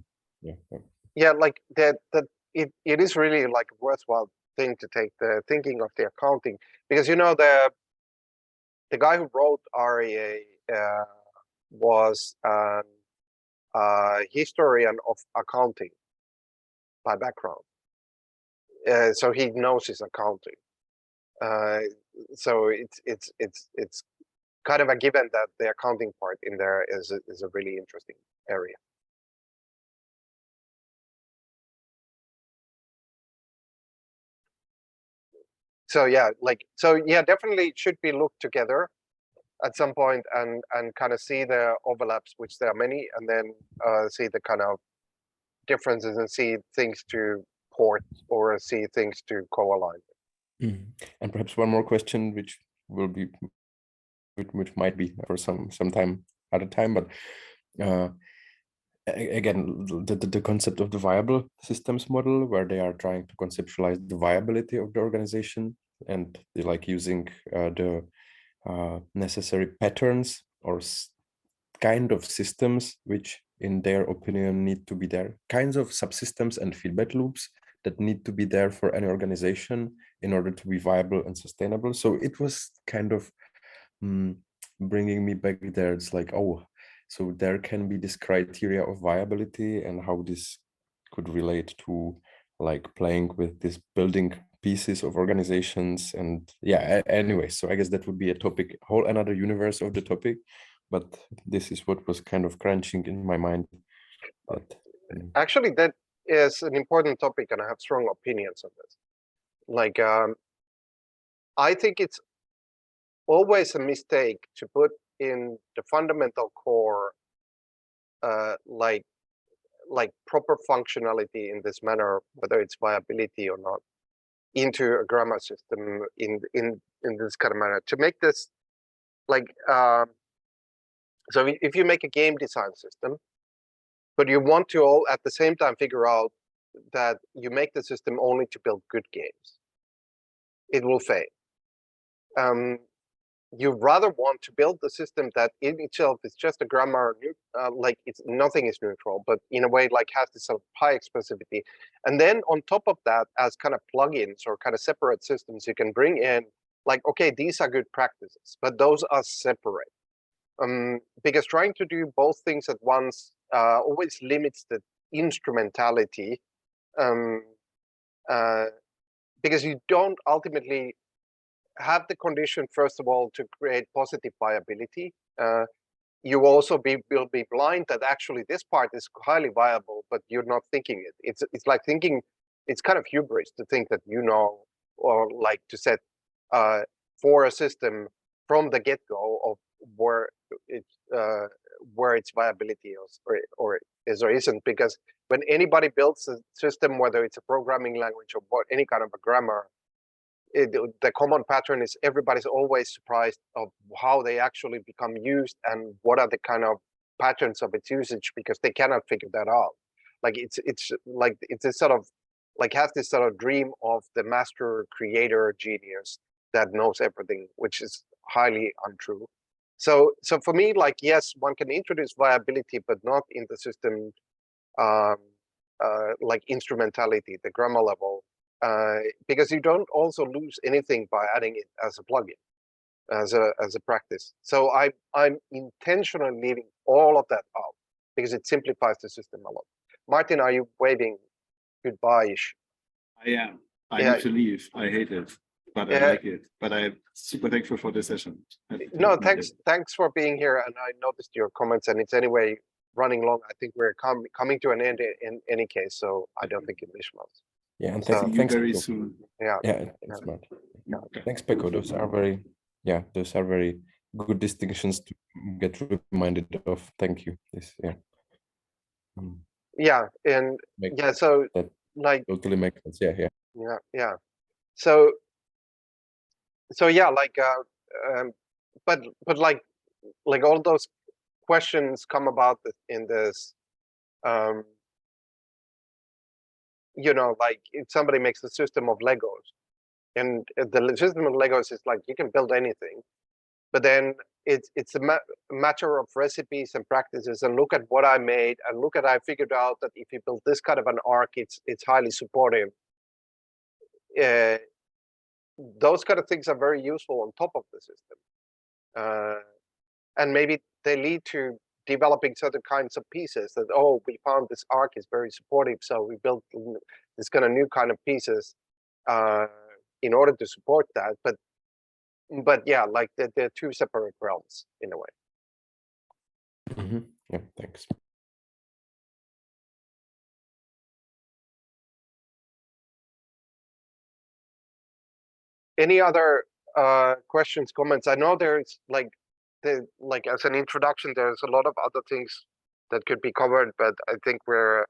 yeah, like that it is really like a worthwhile thing to take the thinking of the accounting, because you know the guy who wrote REA was a historian of accounting by background, so he knows his accounting. So it's kind of a given that the accounting part in there is a really interesting area. So yeah, definitely it should be looked together at some point and kind of see the overlaps, which there are many, and then see the kind of differences and see things to port or see things to co-align. And perhaps one more question, which will be, which might be for some time at a time, but again, the concept of the viable systems model, where they are trying to conceptualize the viability of the organization, and they like using the necessary patterns or kind of systems which in their opinion need to be there, kinds of subsystems and feedback loops that need to be there for any organization in order to be viable and sustainable. So it was kind of bringing me back there. It's like, oh, so there can be this criteria of viability and how this could relate to like playing with this building pieces of organizations. And yeah, anyway, so I guess that would be a topic, whole another universe of the topic, but this is what was kind of crunching in my mind. But actually, that is an important topic, and I have strong opinions on this. Like, I think it's always a mistake to put in the fundamental core, like proper functionality in this manner, whether it's viability or not, into a grammar system in this kind of manner, to make this like so if you make a game design system, but you want to all at the same time figure out that you make the system only to build good games, it will fail. You rather want to build the system that in itself is just a grammar, like it's nothing is neutral, but in a way like has this sort of high expressivity. And then on top of that, as kind of plugins or kind of separate systems, you can bring in like, okay, these are good practices, but those are separate. Because trying to do both things at once always limits the instrumentality, because you don't ultimately have the condition, first of all, to create positive viability. You also will be blind that actually this part is highly viable, but you're not thinking it. It's like thinking, it's kind of hubris to think that you know, or like to set for a system from the get-go of where its viability is or is or isn't. Because when anybody builds a system, whether it's a programming language or any kind of a grammar, the common pattern is everybody's always surprised of how they actually become used and what are the kind of patterns of its usage, because they cannot figure that out. Like it's like it's a sort of like has this sort of dream of the master creator genius that knows everything, which is highly untrue. So for me, like, yes, one can introduce viability, but not in the system like instrumentality, the grammar level. Because you don't also lose anything by adding it as a plugin, as a practice. So I'm intentionally leaving all of that out because it simplifies the system a lot. Martin, are you waving goodbye-ish? I am. I need to leave. I hate it, but I like it. But I'm super thankful for this session. No, thanks for being here. And I noticed your comments, and it's anyway running long. I think we're coming to an end in any case, so I don't think it misses. Yeah, and See you thanks very Pekko. soon. Yeah. Thanks, Matt. Thanks, Pekko. Those are very good distinctions to get reminded of. Thank you. Yeah, and so that like totally makes sense. Yeah. So yeah, like but like all those questions come about in this you know, like if somebody makes a system of Legos, and the system of Legos is like you can build anything, but then it's a matter of recipes and practices, and look at what I made, and look at I figured out that if you build this kind of an arc, it's highly supportive. Those kind of things are very useful on top of the system, and maybe they lead to developing certain kinds of pieces that, oh, we found this arc is very supportive, so we built this kind of new kind of pieces in order to support that. But yeah, like they're two separate realms in a way. Yeah, thanks. Any other questions, comments? I know there's like as an introduction, there's a lot of other things that could be covered, but I think we're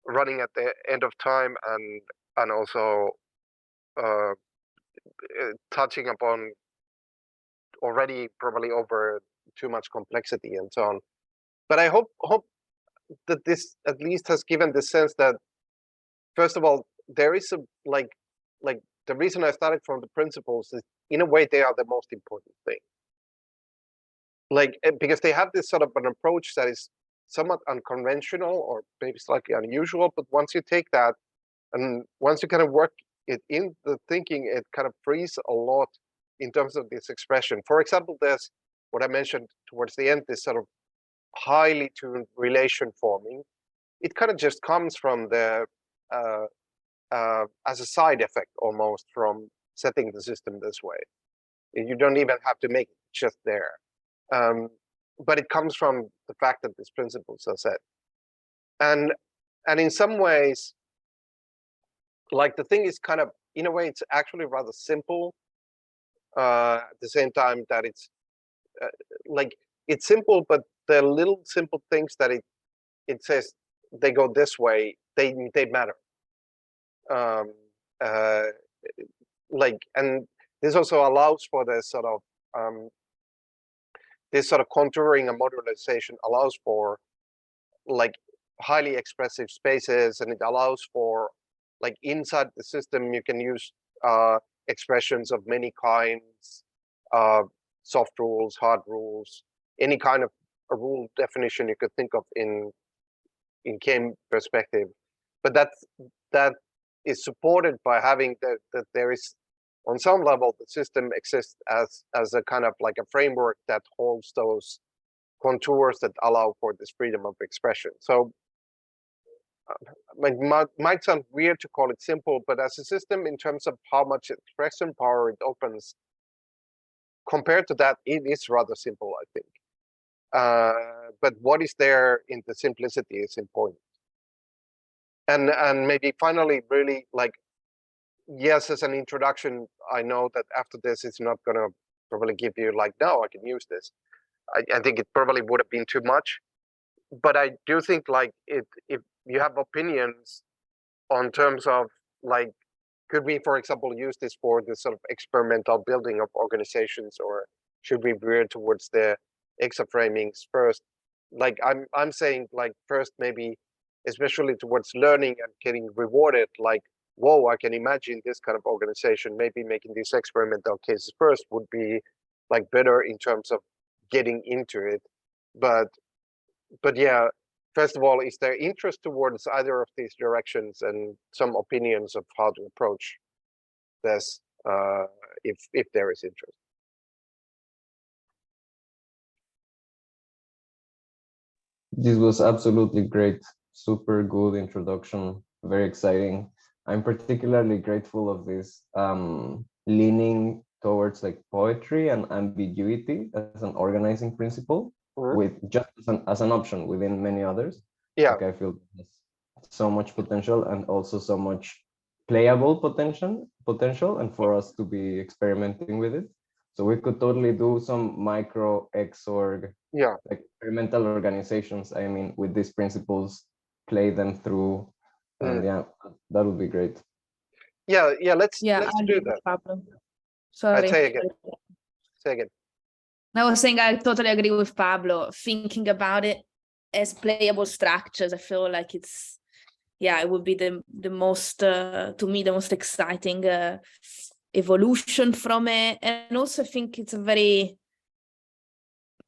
running at the end of time, and also touching upon already probably over too much complexity and so on. But I hope that this at least has given the sense that, first of all, there is a like the reason I started from the principles is, in a way, they are the most important thing. Like, because they have this sort of an approach that is somewhat unconventional or maybe slightly unusual, but once you take that and once you kind of work it in the thinking, it kind of frees a lot in terms of this expression. For example, there's what I mentioned towards the end, this sort of highly tuned relation forming. It kind of just comes from the as a side effect almost from setting the system this way. You don't even have to make it just there. But it comes from the fact that these principles are set. And in some ways, like the thing is kind of, in a way, it's actually rather simple. At the same time that it's like, it's simple, but the little simple things that it says they go this way, they matter. Like, and this also allows for this sort of contouring and modularization allows for like highly expressive spaces, and it allows for like inside the system you can use expressions of many kinds, soft rules, hard rules, any kind of a rule definition you could think of in game perspective. But that is supported by having that there is, on some level, the system exists as a kind of like a framework that holds those contours that allow for this freedom of expression. So it might sound weird to call it simple, but as a system, in terms of how much expression power it opens, compared to that, it is rather simple, I think. But what is there in the simplicity is important. And maybe finally, really, like, yes, as an introduction, I know that after this, it's not going to probably give you like, no, I can use this. I think it probably would have been too much. But I do think, like, if you have opinions on terms of, like, could we, for example, use this for this sort of experimental building of organizations, or should we veer towards the ECSA framings first? Like, I'm saying, like, first, maybe, especially towards learning and getting rewarded, like, whoa, I can imagine this kind of organization, maybe making these experimental cases first would be like better in terms of getting into it. But yeah, first of all, is there interest towards either of these directions, and some opinions of how to approach this, if there is interest? This was absolutely great. Super good introduction. Very exciting. I'm particularly grateful of this leaning towards like poetry and ambiguity as an organizing principle, with just as an option within many others. Yeah. Like, I feel there's so much potential, and also so much playable potential, and for us to be experimenting with it. So we could totally do some micro XORG, yeah, experimental organizations. I mean, with these principles, play them through, and yeah, that would be great. Yeah, let's do that. Pablo. Sorry. Say again. I was saying I totally agree with Pablo. Thinking about it as playable structures, I feel like it's, yeah, it would be the most, to me, the most exciting evolution from it. And also I think it's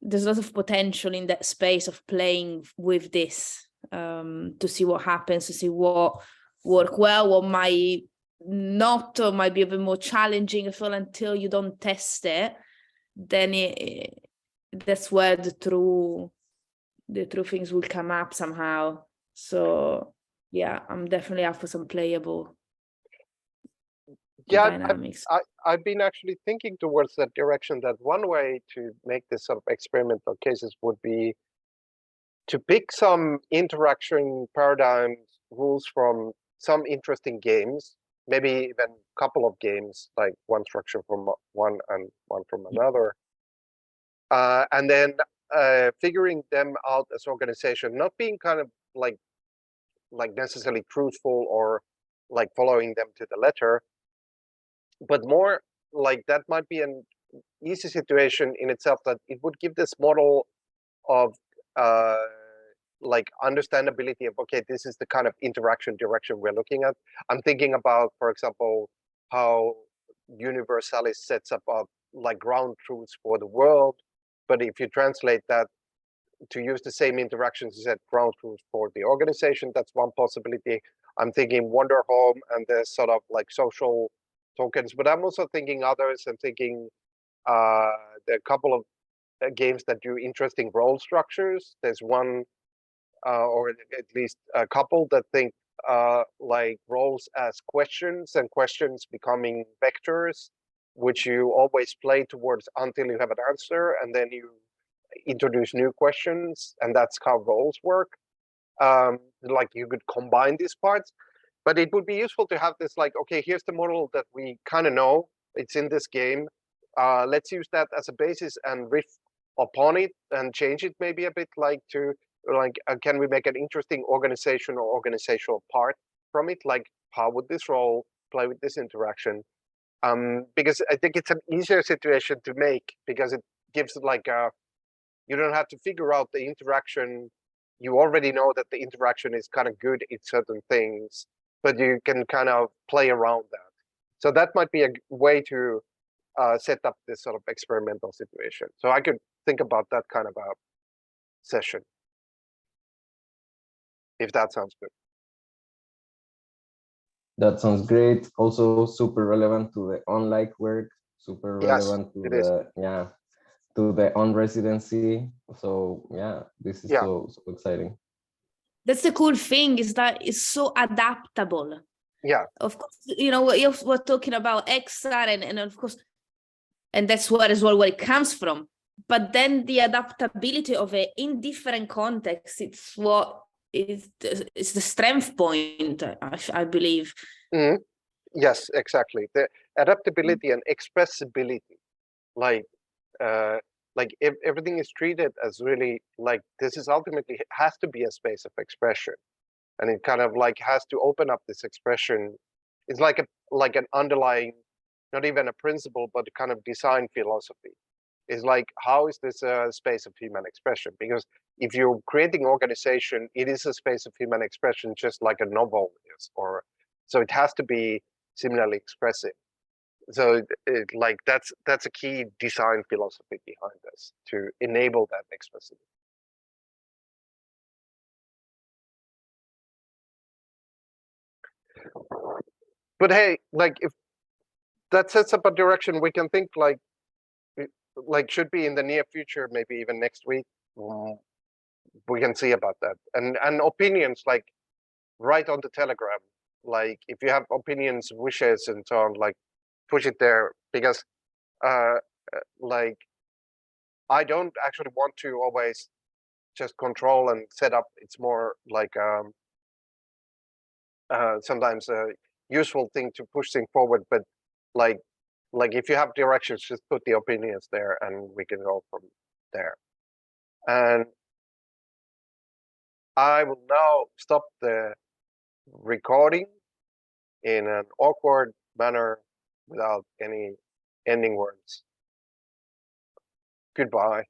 there's a lot of potential in that space of playing with this, to see what happens, to see what work well, what might not, or might be a bit more challenging. I feel until you don't test it, then that's where the true things will come up somehow. So yeah, I'm definitely up for some playable dynamics. I've been actually thinking towards that direction, that one way to make this sort of experimental cases would be to pick some interaction paradigms, rules from some interesting games, maybe even a couple of games, like one structure from one and one from another. And then figuring them out as organization, not being kind of like necessarily truthful or like following them to the letter, but more like that might be easy situation in itself that it would give this model of like understandability of, okay, this is the kind of interaction direction we're looking at. I'm thinking about, for example, how Universalis sets up like ground truths for the world. But if you translate that to use the same interactions as at ground truths for the organization, that's one possibility. I'm thinking Wonder Home and the sort of like social tokens, but I'm also thinking others. I'm thinking there are a couple of games that do interesting role structures. There's one, or at least a couple that think like roles as questions and questions becoming vectors, which you always play towards until you have an answer, and then you introduce new questions, and that's how roles work. Like you could combine these parts, but it would be useful to have this like, okay, here's the model that we kind of know, it's in this game. Let's use that as a basis and riff upon it and change it maybe a bit, like to like, can we make an interesting organization or organizational part from it? Like, how would this role play with this interaction? Because I think it's an easier situation to make, because it gives like a, you don't have to figure out the interaction. You already know that the interaction is kind of good in certain things, but you can kind of play around that. So that might be a way to set up this sort of experimental situation. So I could think about that kind of a session, if that sounds good. That sounds great. Also super relevant to the on-like work, super relevant to the, yeah, to the on residency. So yeah, this is so exciting. That's the cool thing, is that it's so adaptable. Yeah. Of course, you know, we're talking about XR and of course, and that's what as well where it comes from. But then the adaptability of it in different contexts, it's what is the strength point, I believe. Mm-hmm. Yes, exactly. The adaptability and expressibility, like if everything is treated as really like, this is ultimately has to be a space of expression, and it kind of like has to open up this expression. It's like an underlying, not even a principle, but a kind of design philosophy. Is like, how is this a space of human expression? Because if you're creating organization, it is a space of human expression, just like a novel is, or so it has to be similarly expressive. So like that's a key design philosophy behind this, to enable that expressivity. But hey, like if that sets up a direction, we can think like should be in the near future, maybe even next week. We can see about that, and opinions, like write on the Telegram. Like if you have opinions, wishes, and so on, like push it there, because like I don't actually want to always just control and set up. It's more like sometimes a useful thing to push things forward, but like if you have directions, just put the opinions there and we can go from there. And I will now stop the recording in an awkward manner without any ending words. Goodbye.